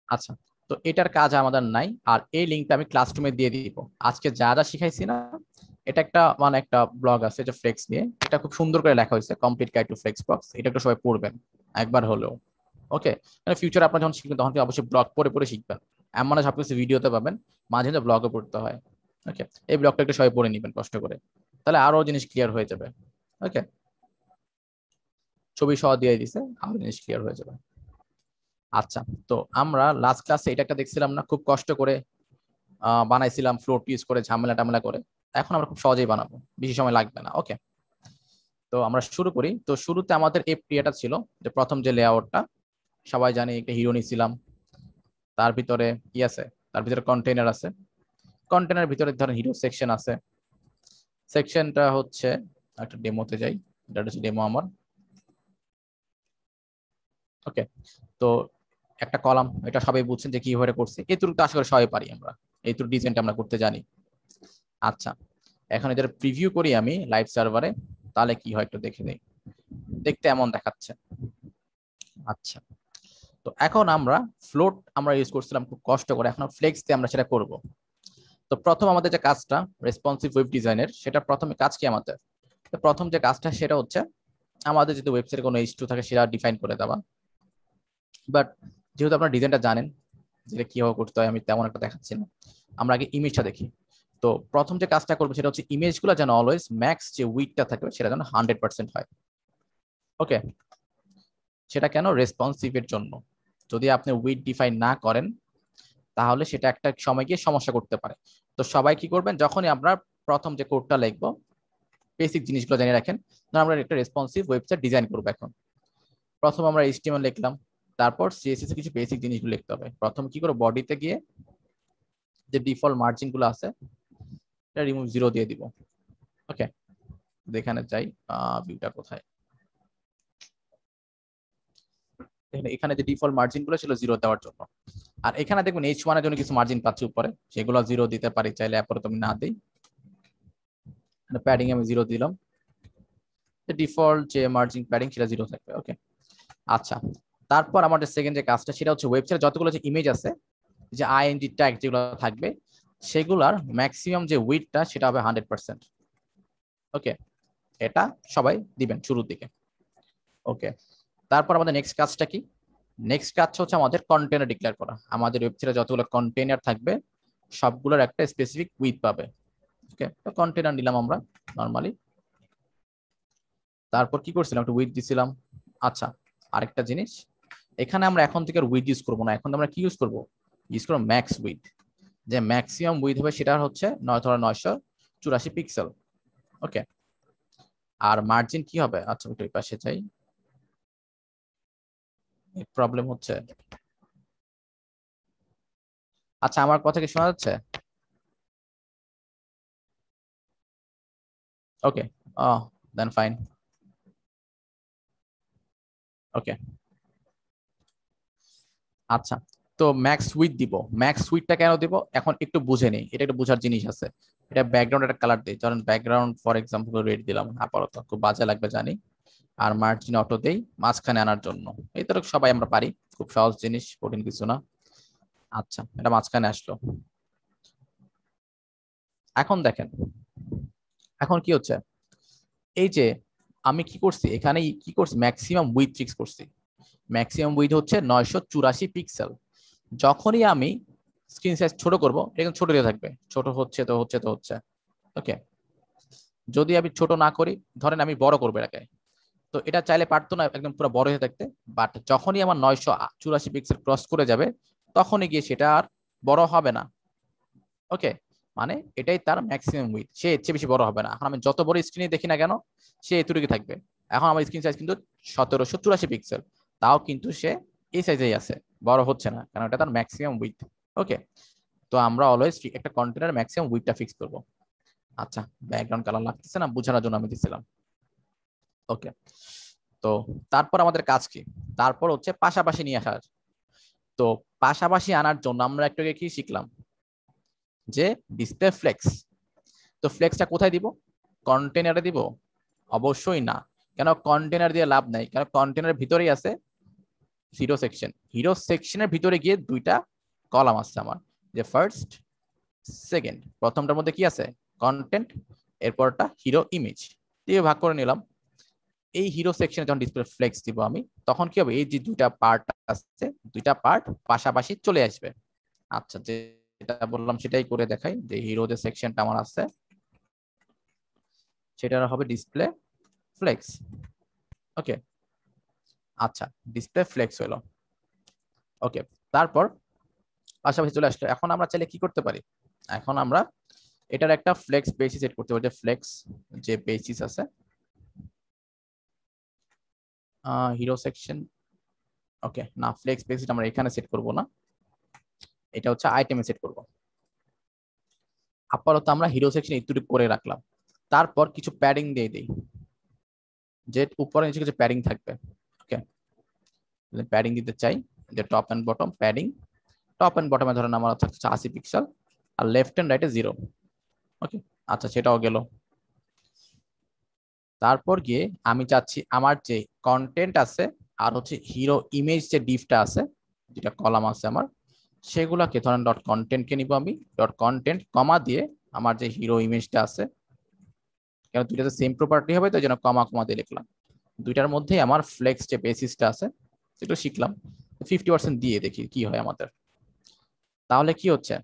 আচ্ছা, তো এটার কাজ আমাদের নাই, আর এই লিঙ্কটা আমি ক্লাসরুমে দিয়ে দিব। আজকে যা যা শিখাইছি না, এটা একটা মানে একটা ব্লগ আছে যে ফ্লেক্স নিয়ে, এটা খুব সুন্দর করে লেখা হয়েছে, complete guide to flex box, এটা একটু সবাই পড়বেন একবার হলেও। ওকে, মানে ফিউচার আপনারা যখন শিখবেন তখন অবশ্যই ব্লগ পড়ে পড়ে শিখবেন, এমন না সবকিছু ভিডিওতে পাবেন, মাঝে মাঝে ব্লগে পড়তে হয়। ওকে, এই ব্লগটা একটু সবাই পড়ে নিবেন কষ্ট করে, তাহলে আরো জিনিস ক্লিয়ার হয়ে যাবে। ওকে, ছবি সহ দিয়ে দিছে, আরো জিনিস ক্লিয়ার হয়ে যাবে। আচ্ছা, তো আমরা লাস্ট ক্লাসে এটা একটা দেখছিলাম না, খুব কষ্ট করে বানাইছিলাম ফ্লোট ইউজ করে ঝামেলা টামেলা করে, এখন আমরা খুব সহজেই বানাবো, বেশি সময় লাগবে না। ওকে, তো আমরা শুরু করি। তো শুরুতে আমাদের এই প্রিয়াটা ছিল যে প্রথম যে লেআউটটা সবাই জানি একটা হিরো নিছিলাম, তার ভিতরে কি আছে, তার ভিতরে কন্টেইনার আছে, কন্টেইনার ভিতরে ধরেন হিরো সেকশন আছে, সেকশনটা হচ্ছে একটা ডেমোতে যাই, এটা হচ্ছে ডেমো আমার। ওকে, তো একটা কলাম, এটা সবাই বুঝছেন যে কিভাবে করছি, এইটুকু তো আশা করি সবাই পারি আমরা, এইটুকু ডিজাইনটা আমরা করতে জানি। আচ্ছা, এখন এদের প্রিভিউ করি আমি লাইভ সার্ভারে, তাহলে কি হয় একটু দেখে নেই, দেখতে এমন দেখাচ্ছে। আচ্ছা, তো এখন আমরা ফ্লোট আমরা ইউজ করছিলাম খুব কষ্ট করে, এখন ফ্লেক্স দিয়ে আমরা সেটা করব। তো প্রথম আমাদের যে কাজটা রেসপন্সিভ ওয়েব ডিজাইনের, সেটা প্রথমে কাজ কি আমাদের, তো প্রথম যে কাজটা সেটা হচ্ছে আমাদের যদি ওয়েবসাইটে কোনো H2 থাকে সেটা ডিফাইন করে দেওয়া। বাট যেহেতু আপনারা ডিজাইনটা জানেন যেটা কিভাবে করতে হয়, আমি তেমন একটা দেখাচ্ছি না, আমরা আগে ইমেজটা দেখি। তো প্রথম যে কাজটা করবো সেটা হচ্ছে ইমেজগুলো যেন অলওয়েজ ম্যাক্স যে উইডটা থাকবে সেটা যেন 100% হয়। ওকে, সেটা কেন? রেসপন্সিভের জন্য। যদি আপনি উইথ ডিফাইন না করেন তাহলে সেটা একটা সময় গিয়ে সমস্যা করতে পারে। তো সবাই কি করবেন, যখনই আমরা প্রথম যে কোডটা লিখবো বেসিক জিনিসগুলো জেনে রাখেন। আমরা একটা রেসপন্সিভ ওয়েবসাইট ডিজাইন করবো। এখন প্রথম আমরা HTML লিখলাম, তারপর CSS এর কিছু বেসিক জিনিসগুলো লিখতে হবে। প্রথম কি করব, বডিতে গিয়ে যে ডিফল্ট মার্জিন গুলো আছে এটা রিমুভ 0 দিয়ে দিব। ওকে, এখানে যাই, ভিউটা কোথায়, এখানে যে ডিফল্ট মার্জিন গুলো ছিল 0 দেওয়ার জন্য। আর এখানে দেখুন H1 এর জন্য কিছু মার্জিন পাচ্ছি উপরে, সেগুলো 0 দিতে পারি চাইলে, এরপরে তুমি না দিই। প্যাডিং আমি 0 দিলাম, ডিফল্ট যে মার্জিন প্যাডিং সেটা 0 থাকবে। ওকে, আচ্ছা। তারপর আমাদের সেকেন্ড যে কাজটা সেটা হচ্ছে ওয়েবসাইটে যতগুলো যে ইমেজ আছে, যে ING ট্যাগ যেগুলো থাকবে সেগুলার ম্যাক্সিমাম যে উইডথটা সেটা হবে 100%। ওকে, এটা সবাই দিবেন শুরুর দিকে। ওকে, তারপর আমাদের নেক্সট কাজটা কি? নেক্সট কাজ হচ্ছে আমাদের কন্টেনার ডিক্লেয়ার করা। আমাদের ওয়েবসাইটে যতগুলো কন্টেনার থাকবে সবগুলোর একটা স্পেসিফিক উইডথ পাবে। ওকে, তো কন্টেনার নিলাম আমরা নরমালি। তারপর কি করছিলাম, একটা উইডথ দিছিলাম। আচ্ছা, আরেকটা জিনিস, এখানে আমরা এখন থেকে উইডথ ইউজ করবো না, এখন আমরা কি ইউজ করবো, ইউজ করবো ম্যাক্স উইডথ। যে ম্যাক্সিমাম উইডথ হবে সেটা হচ্ছে 984 পিক্সেল। ওকে, আর মার্জিন কি হবে, আচ্ছা একটু এই পাশে যাই, প্রবলেম হচ্ছে। আচ্ছা, আমার কথা কি শোনা যাচ্ছে? ওকে, দেন ফাইন। ওকে, আচ্ছা। তো ম্যাক্স উইথ দিব, ম্যাক্স উইথটা কেন দিব এখন একটু বুঝে নিই, এটা একটু বোঝার জিনিস আছে। এটা ব্যাকগ্রাউন্ড একটা কালার দিই, ধরেন ব্যাকগ্রাউন্ড ফর এক্সাম্পল রেড দিলাম, আপাতত খুব বাজে লাগবে জানি। আর মার্জিন অটো দেই মাঝখানে আনার জন্য, এই তো সবাই আমরা পারি, খুব সহজ জিনিস, কঠিন কিছু না। আচ্ছা, এটা মাঝখানে আসলো। এখন দেখেন, এখন কি হচ্ছে, এই যে আমি কি করছি এখানে, কি করছি, ম্যাক্সিমাম উইথ ফিক্স করছি। ম্যাক্সিমাম উইথ হচ্ছে 984 পিক্সেল। যখনই আমি স্ক্রিন সাইজ ছোট করবো এরকম ছোট দিয়ে থাকবে, ছোট হচ্ছে তো হচ্ছে তো হচ্ছে। ওকে, যদি আমি ছোট না করি, ধরেন আমি বড় করবো এটাকে, তো এটা চাইলে পারতো না একদম পুরো বড় হয়ে থাকতে, বাট যখনই আমার 984 পিক্সেল ক্রস করে যাবে তখনই গিয়ে সেটা আর বড় হবে না। ওকে, মানে এটাই তার ম্যাক্সিমাম উইথ, সে এর চেয়ে বেশি বড় হবে না। এখন আমি যত বড় স্ক্রিনে দেখি না কেন সে এতটুকু থাকবে। এখন আমার স্ক্রিন সাইজ কিন্তু 1784 পিক্সেল, তাও কিন্তু সে এই সাইজেই আছে, বড় হচ্ছে না, কারণ এটা তার ম্যাক্সিমাম উইথ। ওকে, তো আমরা অলওয়েজ একটা কন্টেনার ম্যাক্সিমাম উইথটা ফিক্স করব। আচ্ছা, ব্যাকগ্রাউন্ড কালার লাগতেছে না, বোঝানোর জন্য আমি দিছিলাম। ওকে, তো তারপর আমাদের কাজ কি, তারপর হচ্ছে পাশাপাশি নিয়ে আসার। তো পাশাপাশি আনার জন্য আমরা একটু কি শিখলাম, যে ডিসপ্লে ফ্লেক্স। তো ফ্লেক্সটা কোথায় দিব, কন্টেনারে দিব? অবশ্যই না। কেন কন্টেনার দিয়ে লাভ নাই, কারণ কন্টেনারের ভিতরেই আছে হিরো সেকশন। হিরো সেকশনের ভিতরে গিয়ে দুইটা কলাম আছে আমার, যে ফার্স্ট সেকেন্ড। প্রথমটার মধ্যে কি আছে, কন্টেন্ট, এরপরটা হিরো ইমেজ দিয়ে ভাগ করে নিলাম। এই হিরো সেকশনে যখন ডিসপ্লে ফ্লেক্স দিব আমি, তখন কি হবে, এই যে দুইটা পার্ট আছে, দুইটা পার্ট পাশাপাশি চলে আসবে। আচ্ছা, যেটা বললাম সেটাই করে দেখাই, যে হিরো যে সেকশনটা আমার আছে সেটা হবে ডিসপ্লে ফ্লেক্স। ওকে, আচ্ছা, ডিসপ্লে ফ্লেক্স হলো। ওকে, তারপর পাশাপাশি চলে আসলো। এখন আমরা চাইলে কি করতে পারি, এখন আমরা এটার একটা ফ্লেক্স বেসিস সেট করতে পারি, যে ফ্লেক্স যে বেসিস আছে হিরো সেকশন। ওকে, না, ফ্লেক্স বেসিস আমরা এখানে সেট করব না, এটা হচ্ছে আইটেমে সেট করব। আপাতত আমরা হিরো সেকশন একটু করে রাখলাম। তারপর কিছু প্যাডিং দিয়ে দিই, যে উপরে নিচে কিছু প্যাডিং থাকবে। ওকে, প্যাডিং দিতে চাই, যে top and bottom padding. Top and বটমে ধরেন আমার হচ্ছে 80 পিক্সেল, আর লেফট এন্ড রাইটে 0। ওকে, আচ্ছা, সেটাও গেল। তারপর গিয়ে আমি চাচ্ছি আমার যে কন্টেন্ট আছে আর হচ্ছে হিরো ইমেজ যে ডিফটা আছে, যেটা কলাম আছে আমার, সেগুলাকে ধরেন ডট কন্টেন্টকে নিব আমি, ডট কন্টেন্ট কমা দিয়ে আমার যে হিরো ইমেজটা আছে, কেন দুইটাতে সেম প্রপার্টি হবে, তো এই জন্য কমা কমা দিয়ে লিখলাম। দুইটার মধ্যেই আমার ফ্লেক্স যে বেসিসটা আছে সেটা শিখলাম, 50% দিয়ে দেখি কি হয় আমাদের। তাহলে কি হচ্ছে,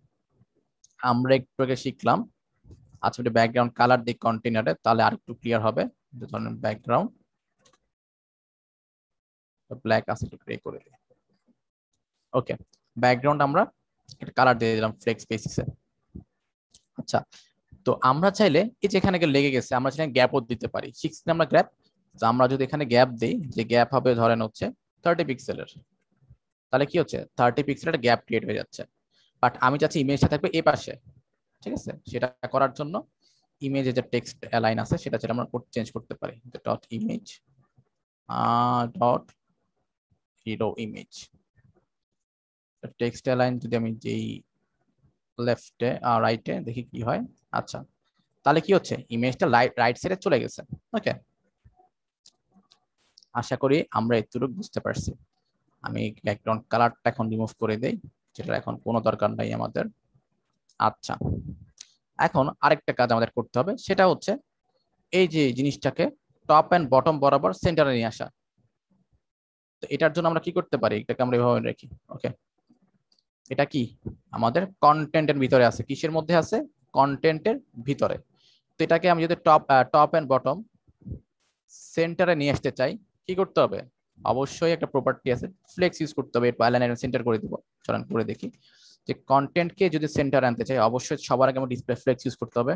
আমরা একটু আগে শিখলাম। আচ্ছা, ব্যাকগ্রাউন্ড কালার দিই কন্টেনারে, তাহলে আর একটু ক্লিয়ার হবে। ধরেন ব্যাকগ্রাউন্ড, ব্ল্যাক আছে একটু গ্রে করে দিই। ওকে, ব্যাকগ্রাউন্ড আমরা একটা কালার দিয়ে দিলাম ফ্লেক্স বেসিসে। আচ্ছা, তো আমরা চাইলে এই যে এখানে লেগে গেছে, আমরা চাইলে গ্যাপও দিতে পারি। শিখছি আমরা গ্যাপ, তো আমরা যদি এখানে গ্যাপ দিই, যে গ্যাপ হবে ধরেন হচ্ছে 30 পিক্সেলের, তাহলে কি হচ্ছে 30 পিক্সেলের গ্যাপ ক্রিয়েট হয়ে যাচ্ছে। বাট আমি চাচ্ছি ইমেজটা থাকবে এই পাশে, ঠিক আছে? সেটা করার জন্য ইমেজে যে টেক্সট অ্যালাইন আছে সেটা যেটা আমরা চেঞ্জ করতে পারি, dot image dot hero image. Text align যদি আমি যেই লেফটে রাইটে দেখি কি হয়। আচ্ছা, তাহলে কি হচ্ছে ইমেজটা রাইট সাইডে চলে গেছে। ওকে, আশা করি আমরা এতটুকু বুঝতে পারছি। আমি ব্যাকগ্রাউন্ড কালারটা এখন রিমুভ করে দেই, যেটা এখন কোনো দরকার নাই আমাদের। আচ্ছা, এখন আরেকটা কাজ আমাদের করতে হবে, সেটা হচ্ছে এই যে জিনিসটাকে টপ এন্ড বটম বরাবর সেন্টারে নিয়ে আসা। তো এটার জন্য আমরা কি করতে পারি, এটাকে আমরা এভাবে রাখি। ওকে, এটা কি আমাদের কন্টেন্টের ভিতরে আছে। কিসের মধ্যে আছে? কন্টেন্টের ভিতরে। তো এটাকে আমি যদি টপ এন্ড বটম সেন্টারে নিয়ে আসতে চাই, কি করতে হবে? অবশ্যই একটা প্রপার্টি আছে, ফ্লেক্স ইউজ করতে হবে। এরপর অ্যালাইন সেন্টার করে দিব। চলেন করে দেখি যে কন্টেন্টকে যদি সেন্টার আনতে চাই, অবশ্যই সবার আগে আমার ডিসপ্লে ফ্লেক্স ইউজ করতে হবে।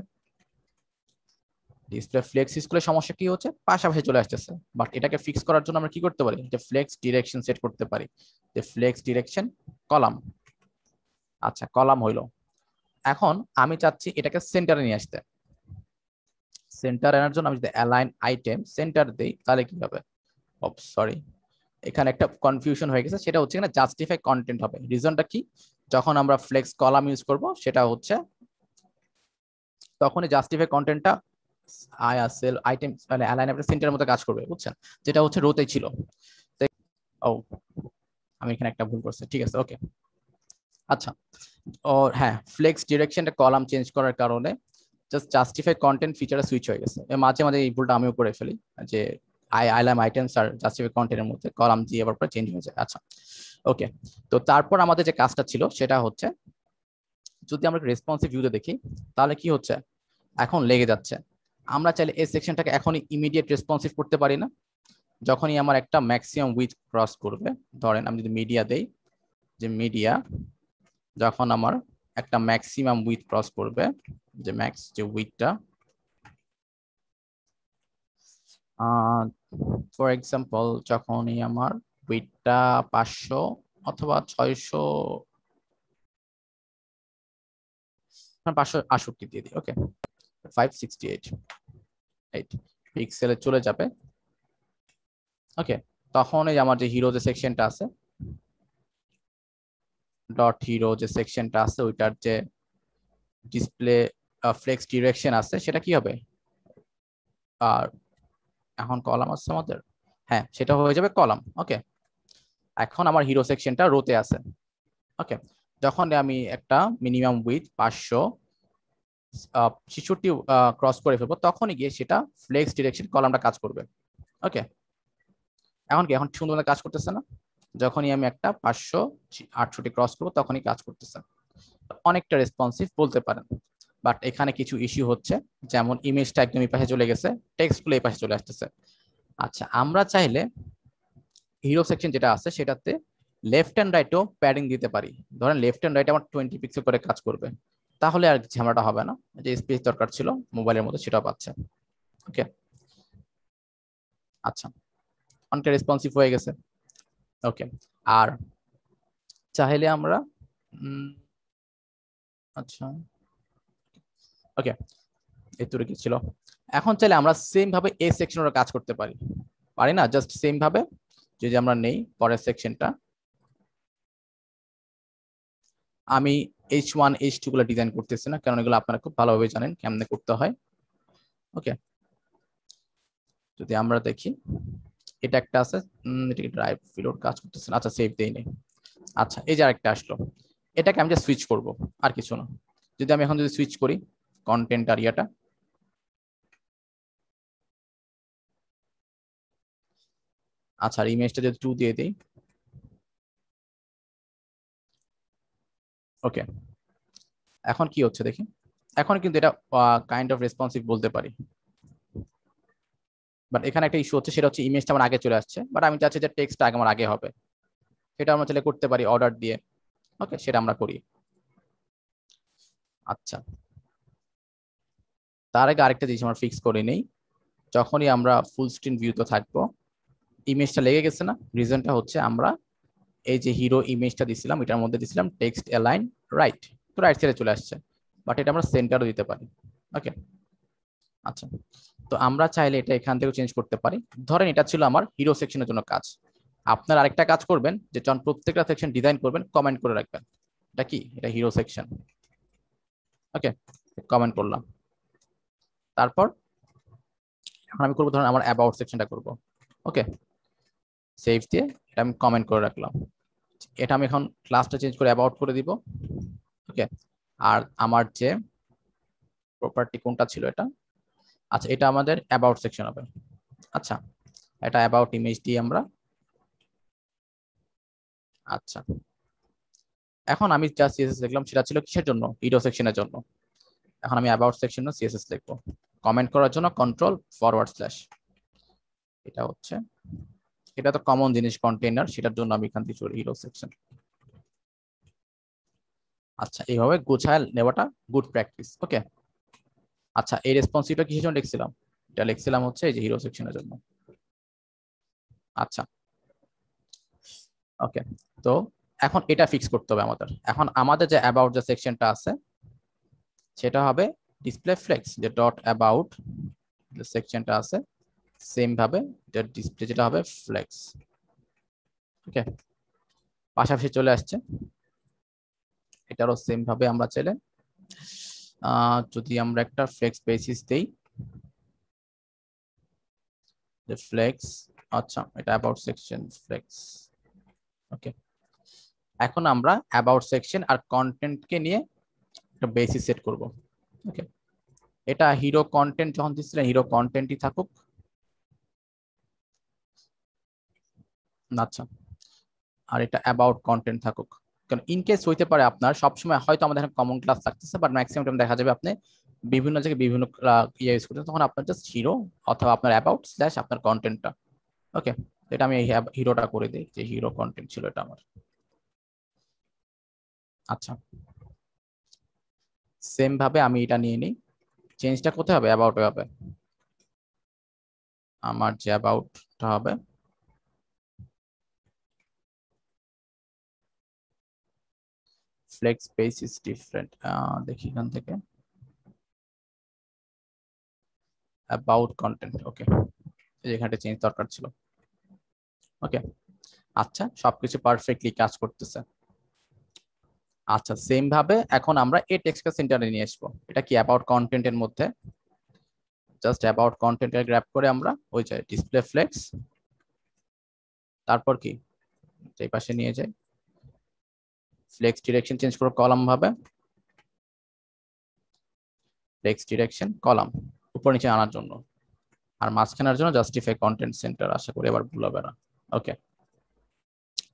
ডিসপ্লে ফ্লেক্স ইউজ করলে সমস্যা কি হচ্ছে, পাশাপাশি চলে আসতেছে। বাট এটাকে ফিক্স করার জন্য আমরা কি করতে পারি, যে ফ্লেক্স ডিরেকশন সেট করতে পারি, যে ফ্লেক্স ডিরেকশন কলাম। আচ্ছা, কলাম হইলো। এখন আমি চাচ্ছি এটাকে সেন্টারে নিয়ে আসতে। সেন্টার আনার জন্য আমি যদি অ্যালাইন আইটেম সেন্টার দেই, তাহলে কি হবে? সরি, এখানে একটা কনফিউশন হয়ে গেছে। সেটা হচ্ছে এখানে জাস্টিফাই কন্টেন্ট হবে। রিজনটা কি? যখন আমরা ফ্লেক্স কলাম ইউজ করব, সেটা হচ্ছে তখনই জাস্টিফাই কন্টেন্টটা সেল আইটেম মানে অ্যালাইন আপনার সেন্টারের মধ্যে কাজ করবে, বুঝছেন? যেটা হচ্ছে রোতে ছিল। ও, আমি এখানে একটা ভুল করছি, ঠিক আছে। ওকে, আচ্ছা, ও হ্যাঁ, ফ্লেক্স ডিরেকশনটা কলাম চেঞ্জ করার কারণে জাস্ট জাস্টিফাই কন্টেন্ট ফিচারে সুইচ হয়ে গেছে। মাঝে মাঝে এই ভুলটা আমিও করে ফেলি, যে আইলাম আইটেমস আর জাস্টিফাই কন্টেন্টের মধ্যে কলাম দিয়ে আবার পরে চেঞ্জ হয়ে যায়। আচ্ছা, ওকে, তো তারপর আমাদের যে কাজটা ছিল সেটা হচ্ছে, যদি আমরা রেসপন্সিভ ভিউতে দেখি, তাহলে কি হচ্ছে এখন লেগে যাচ্ছে। আমরা চাইলে এই সেকশনটাকে এখনই ইমিডিয়েট রেসপন্সিভ করতে পারি না? যখনই আমার একটা ম্যাক্সিমাম উইথ ক্রস করবে, ধরেন আমি যদি মিডিয়া দেই, যে মিডিয়া যখন আমার একটা ম্যাক্সিমাম উইথ ক্রস করবে, যে ম্যাক্স যে উইথটা, ফর এক্সাম্পল যখনই আমার উইথটা 500 অথবা 600, 568 দিয়ে দিই। ওকে, 568 পিক্সেলে চলে যাবে। ওকে, তখন এই আমার যে হিরো যে সেকশনটা আছে, ডট হিরো যে সেকশনটা আছে, ওইটার যে ডিসপ্লে ফ্লেক্স ডিরেকশন আছে, সেটা কি হবে? আর এখন কলাম আছে আমাদের, হ্যাঁ সেটা হয়ে যাবে কলাম। ওকে, এখন আমার হিরো সেকশনটা রোতে আছে। ওকে, যখন আমি একটা মিনিমাম উইথ 566 ক্রস করে ফেলবো, তখনই গিয়ে সেটা ফ্লেক্স ডিরেকশন কলামটা কাজ করবে। ওকে, এখন কি এখন সুন্দর কাজ করতেছে না? যখনই আমি একটা 568 ক্রস করবো, তখনই কাজ করতেছে। অনেকটা রেসপন্সিভ বলতে পারেন। বাট এখানে কিছু ইস্যু হচ্ছে, যেমন ইমেজটা একদম এই পাশে চলে গেছে, টেক্সটগুলো এই পাশে চলে আসতেছে। আচ্ছা, আমরা চাইলে হিরো সেকশন যেটা আছে সেটাতে লেফট হ্যান্ড রাইটও প্যাডিং দিতে পারি। ধরেন লেফট হ্যান্ড রাইট আমার 20 পিক্সেল করে কাজ করবে, তাহলে আর ঝামেলাটা হবে না। যে স্পেস দরকার ছিল মোবাইলের মধ্যে, সেটাও পাচ্ছে। ওকে, আচ্ছা, অনেকটা রেসপন্সিভ হয়ে গেছে। ওকে, আর চাইলে আমরা আচ্ছা, ওকে, এতটুকু কি ছিল। এখন চাইলে আমরা সেম ভাবে এই সেকশনের কাজ করতে পারি, পারি না? জাস্ট সেম ভাবে যদি আমরা নেই পরের সেকশনটা, আমি H1 H2 গুলো ডিজাইন করতেছি না, কারণ এগুলো আপনারা খুব ভালোভাবে জানেন কেমনে করতে হয়। ওকে, যদি আমরা দেখি এটা একটা আছে, এটা কি ড্রাইভ ফিলোড কাজ করতেছে না? আচ্ছা, সেভ দেই নেই। আচ্ছা, এই যে আরেকটা আসলো, এটাকে আমি যে সুইচ করব, আর কিছু না। যদি আমি এখন যদি সুইচ করি কন্টেন্ট এরিয়াটা, আচ্ছা, আর ইমেজটা যদি 2 দিয়ে দিই, ওকে, এখন কি হচ্ছে দেখি। এখন কিন্তু এটা কাইন্ড অফ রেসপন্সিভ বলতে পারি। বাট এখানে একটা ইস্যু হচ্ছে, সেটা হচ্ছে ইমেজটা আমার আগে চলে আসছে, বাট আমি চাচ্ছি যে টেক্সটটা আগে আমার আগে হবে। সেটা আমরা চাইলে করতে পারি অর্ডার দিয়ে। ওকে, সেটা আমরা করি। আচ্ছা, তার আগে আরেকটা জিনিস আমরা ফিক্স করে নেই। যখনই আমরা ফুল স্ক্রিন ভিউতে থাকবো, ইমেজটা লেগে গেছে না, রিজনটা হচ্ছে আমরা এই যে হিরো ইমেজটা দিছিলাম, এটার মধ্যে দিছিলাম টেক্সট অ্যালাইন রাইট, তো রাইট সাইডে চলে আসছে, বাট এটা আমরা সেন্টারও দিতে পারি। ওকে, আচ্ছা, তো আমরা চাইলে এটা এখান থেকে চেঞ্জ করতে পারি। ধরেন এটা ছিল আমার হিরো সেকশনের জন্য কাজ। আপনার আরেকটা কাজ করবেন, যে যখন প্রত্যেকটা সেকশন ডিজাইন করবেন কমেন্ট করে রাখবেন, এটা কি, এটা হিরো সেকশন। ওকে, কমেন্ট করলাম। তারপর এখন আমি করবো, ধরেন আমার অ্যাবাউট সেকশনটা করব। ওকে, সেভ দিয়ে এটা আমি কমেন্ট করে রাখলাম। এটা আমি এখন ক্লাসটা চেঞ্জ করে অ্যাবাউট করে দিব। ওকে, আর আমার যে প্রপার্টি কোনটা ছিল এটা, আচ্ছা এটা আমাদের অ্যাবাউট সেকশন হবে। আচ্ছা, এটা অ্যাবাউট ইমেজ দিয়ে আমরা, আচ্ছা এখন আমি যা সিএসএস লিখলাম সেটা ছিল কিসের জন্য, হিরো সেকশনের জন্য। এখন আমি অ্যাবাউট সেকশনে সিএসএস লিখবো, কমেন্ট করার জন্য কন্ট্রোল ফরওয়ার্ড স্ল্যাশ। এটা হচ্ছে, এটা তো কমন জিনিস কন্টেইনার, সেটার জন্য আমি এখান থেকে হিরো সেকশন। আচ্ছা, এইভাবে গোছায় নেওয়াটা গুড প্র্যাকটিস। ওকে, আচ্ছা এই রেসপন্সিভটা কিসের জন্য লিখছিলাম, এটা লিখছিলাম হচ্ছে এই যে হিরো সেকশনের জন্য। আচ্ছা, ওকে, তো এখন এটা ফিক্স করতে হবে আমাদের। এখন আমাদের যে অ্যাবাউট যে সেকশনটা আছে সেটা হবে ডিসপ্লে ফ্লেক্স, যে ডট অ্যাবাউট যে সেকশনটা আছে সেম ভাবে এটা ডিসপ্লে যেটা হবে ফ্লেক্স। ওকে, পাশাপাশি চলে আসছে। এটারও সেম ভাবে আমরা চাইলে যদি আমরা একটা ফ্লেক্স বেসিস দেই, যে ফ্লেক্স, আচ্ছা এটা অ্যাবাউট সেকশন ফ্লেক্স। ওকে, এখন আমরা অ্যাবাউট সেকশন আর কন্টেন্টকে নিয়ে একটা বেসিস সেট করব। ওকে, এটা হিরো কন্টেন্ট যখন দিচ্ছিলেন হিরো কন্টেন্টই থাকুক। আচ্ছা, আর এটা অ্যাবাউট কন্টেন্ট থাকুক। কারণ ইন কেস হইতে পারে আপনার সবসময় হয়তো আমাদের কমন ক্লাস থাকতেছে, বাট ম্যাক্সিমাম টাইম দেখা যাবে আপনি বিভিন্ন জায়গায় বিভিন্ন ইয়ে ইউজ করতেছেন, তখন আপনার জাস্ট হিরো অথবা আপনার অ্যাবাউট স্ল্যাশ আপনার কন্টেন্টটা। ওকে, এটা আমি হিরোটা করে দিই, যে হিরো কন্টেন্ট ছিল এটা আমার। আচ্ছা, সেম ভাবে আমি এটা নিয়ে নিই, চেঞ্জটা কোথায় হবে, অ্যাবাউট হবে। আমার যে অ্যাবাউটটা হবে, ফ্লেক্স বেস ইজ ডিফারেন্ট, দেখি এখান থেকে অ্যাবাউট কন্টেন্ট। ওকে, এখানে চেঞ্জ দরকার ছিল। ওকে, আচ্ছা সবকিছু পারফেক্টলি কাজ করতেছে। আচ্ছা, সেম ভাবে এখন আমরা এই টেক্সটটা সেন্টারে নিয়ে আসবো। এটা কি অ্যাবাউট কন্টেন্টের মধ্যে, জাস্ট অ্যাবাউট কন্টেন্টের গ্র্যাব করে আমরা ওই যে ডিসপ্লে ফ্লেক্স, তারপর কি এই পাশে নিয়ে যাই, ফ্লেক্স ডিরেকশন চেঞ্জ করো কলাম ভাবে, ফ্লেক্স ডিরেকশন কলাম উপর নিচে আনার জন্য, আর মাঝখানের জন্য জাস্টিফাই কন্টেন্ট সেন্টার। আশা করি এবার ভুল হবে না। ওকে,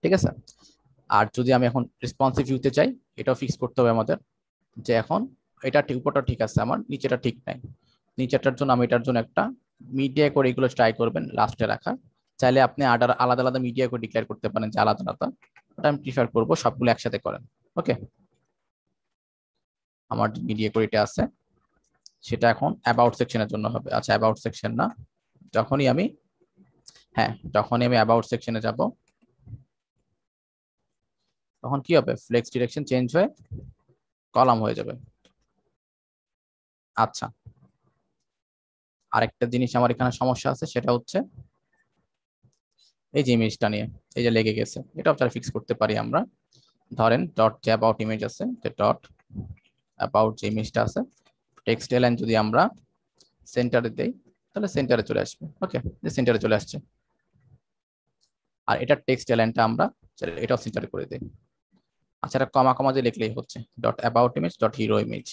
ঠিক আছে। আর যদি আমি এখন রেসপন্সিভ ভিউতে চাই, এটাও ফিক্স করতে হবে আমাদের, যে এখন এটা ঠিক উপরটা ঠিক আছে, আমার নিচেটা ঠিক নাই। নিচেটার জন্য আমি এটার জন্য একটা মিডিয়া করে এগুলো ট্রাই করবেন লাস্টে রাখা। চাইলে আপনি আলাদা আলাদা মিডিয়া করে ডিক্লেয়ার করতে পারেন যে আলাদা আলাদা, ওটা আমি প্রিফার করবো সবগুলো একসাথে করেন। ওকে, আমার মিডিয়া করে এটা আছে, সেটা এখন অ্যাবাউট সেকশনের জন্য হবে। আচ্ছা অ্যাবাউট সেকশন না, যখনই আমি, হ্যাঁ যখনই আমি অ্যাবাউট সেকশনে যাব তখন কি হবে, ফ্লেক্স ডিরেকশন চেঞ্জ হয়ে কলাম হয়ে যাবে। আচ্ছা, আরেকটা জিনিস আমার এখানে সমস্যা আছে, সেটা হচ্ছে এই যে ইমেজটা নিয়ে এই যে লেগে গেছে, এটা আপনারা ফিক্স করতে পারি আমরা। ধরেন ডট যে অ্যাবাউট ইমেজ আছে, যে ডট অ্যাবাউট যে ইমেজটা আছে, টেক্সট এলাইন যদি আমরা সেন্টারে দেই তাহলে সেন্টারে চলে আসবে। ওকে, যে সেন্টারে চলে আসছে। আর এটা টেক্সট এলাইনটা আমরা এটাও সেন্টারে করে দিই। আচ্ছা, এটা কমা কমা দিয়ে লিখলেই হচ্ছে, dot about image dot hero image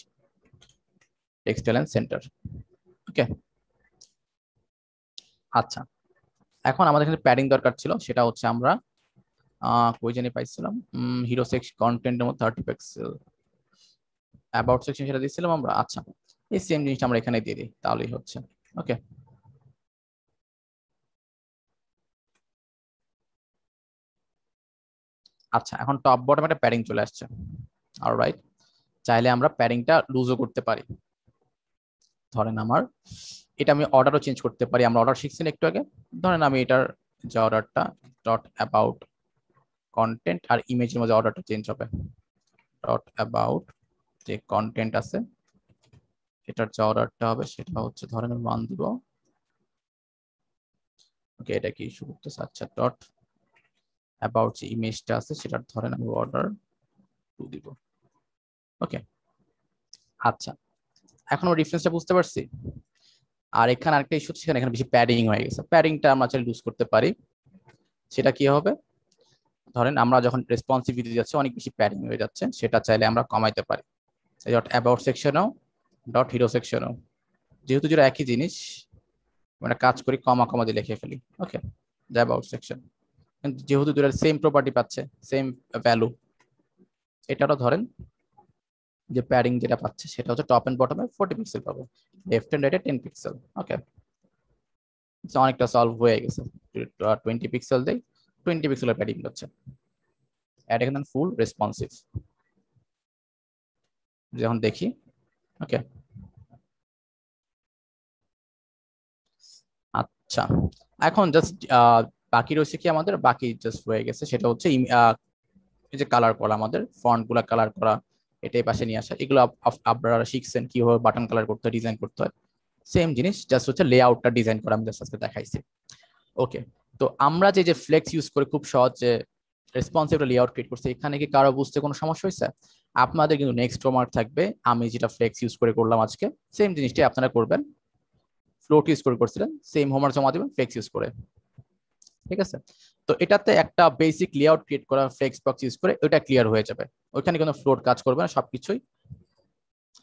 text align center. Okay, আচ্ছা এখন আমাদের এখানে প্যাডিং দরকার ছিল, সেটা হচ্ছে আমরা কই জানি পাইছিলাম, হিরো সেকশন কন্টেন্টের মধ্যে 30 পিক্সেল, অ্যাবাউট সেকশন সেটা দিয়েছিলাম আমরা। আচ্ছা, এই সেম জিনিসটা আমরা এখানে দিয়ে দিই তাহলেই হচ্ছে। ওকে, আচ্ছা, এখন টপ বটম একটা প্যাডিং চলে আসছে। অলরাইট, চাইলে আমরা প্যাডিংটা লুজও করতে পারি। ধরেন আমার এটা আমি অর্ডারও চেঞ্জ করতে পারি, আমরা অর্ডার শিখছি একটু আগে। ধরেন আমি এটার যে অর্ডারটা ডট অ্যাবাউট কন্টেন্ট আর ইমেজের মধ্যে অর্ডারটা চেঞ্জ হবে। ডট অ্যাবাউট যে কন্টেন্ট আছে এটার যে অর্ডারটা হবে সেটা হচ্ছে ধরেন 1 দিব। ওকে, এটা কি ইস্যু করতেছে? আচ্ছা, ডট অ্যাবাউট যে ইমেজটা আছে সেটার ধরেন আমি অর্ডার 2 দিব। ওকে, আচ্ছা, এখন আমরা ডিফারেন্সটা বুঝতে পারছি। আর এখানে আরেকটা ইস্যু হচ্ছে, এখানে বেশি প্যাডিং হয়ে গেছে। প্যাডিংটা আমরা চাইলে লুজ করতে পারি। সেটা কি হবে? ধরেন আমরা যখন রেসপন্সিভিটি যাচ্ছে অনেক বেশি প্যাডিং হয়ে যাচ্ছে, সেটা চাইলে আমরা কমাইতে পারি। ডট অ্যাবাউট সেকশনও ডট হিরো সেকশনও, যেহেতু যেটা একই জিনিস আমরা কাজ করি কমা কমা দিয়ে লিখে ফেলি। ওকে, অ্যাবাউট সেকশন, যেহেতু দুটার সেম প্রপার্টি পাচ্ছে, সেম ভ্যালু, এটারও ধরেন যে প্যাডিং যেটা পাচ্ছে সেটা হচ্ছে টপ এন্ড বটমে 40 পিক্সেল পাবো, লেফট এন্ড রাইটে 10 পিক্সেল। ওকে, অনেকটা সলভ হয়ে গেছে। 20 পিক্সেল দেই, 20 পিক্সেলের প্যাডিং হচ্ছে। অ্যাড এখানে ফুল রেসপন্সিভ যখন দেখি। ওকে, আচ্ছা, এখন জাস্ট বাকি রয়েছে কি আমাদের, বাকি জাস্ট হয়ে গেছে সেটা হচ্ছে এই যে কালার করা, আমাদের ফন্ট গুলা কালার করা, এটাই পাশে নিয়ে আসা। এগুলো আপনারা শিখছেন কিভাবে বাটন কালার করতে হয়, ডিজাইন করতে হয়। সেম জিনিস, জাস্ট হচ্ছে লেআউটটা ডিজাইন করা আমি জাস্ট আজকে দেখাইছি। ওকে, তো আমরা যে যে ফ্লেক্স ইউজ করে খুব সহজে রেসপন্সিভ লেআউট ক্রিয়েট করছি, এখানে কি কারো বুঝতে কোনো সমস্যা হয়েছে? আপনাদের কিন্তু নেক্সট হোমওয়ার্ক থাকবে, আমি যেটা ফ্লেক্স ইউজ করে করলাম আজকে সেম জিনিসটাই আপনারা করবেন। ফ্লোট ইউজ করে করছিলেন, সেম হোমওয়ার্ক জমা দিবেন ফ্লেক্স ইউজ করে। ঠিক আছে, তো এটাতে একটা বেসিক লেআউট ক্রিয়েট করা ফ্লেক্স বক্স ইউজ করে ওটা ক্লিয়ার হয়ে যাবে। ওইখানে কোনো ফ্লোট কাজ করবে না, সবকিছুই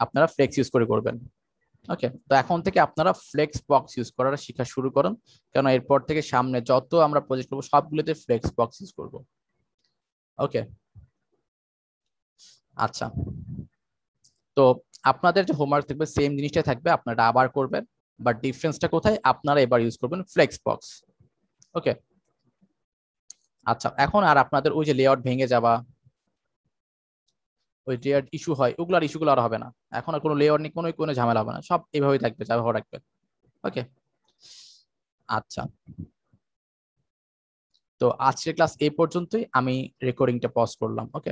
আপনারা ফ্লেক্স ইউজ করে করবেন। ওকে, তো এখন থেকে আপনারা ফ্লেক্স বক্স ইউজ করাটা শেখা শুরু করুন, কারণ এরপর থেকে সামনে যত আমরা প্রজেক্ট করবো সবগুলোতে ফ্লেক্স বক্স ইউজ করবো। ওকে, আচ্ছা, তো আপনাদের যে হোমওয়ার্ক থাকবে সেম জিনিসটাই থাকবে, আপনারা আবার করবেন, বাট ডিফারেন্সটা কোথায়? আপনারা এবার ইউজ করবেন ফ্লেক্স বক্স। ওকে, আচ্ছা, এখন আর আপনাদের ওই যে লেআউট ভেঙে যাওয়া, ওই লেয়ার ইস্যু হয়, ওগুলার ইস্যুগুলো আর হবে না। এখন আর কোনো লেয়ার নেই, কোনো ঝামেলা হবে না, সব এইভাবেই থাকবে, যা ভাবে রাখবেন। ওকে, আচ্ছা, তো আজকের ক্লাস এই পর্যন্তই, আমি রেকর্ডিংটা পজ করলাম। ওকে।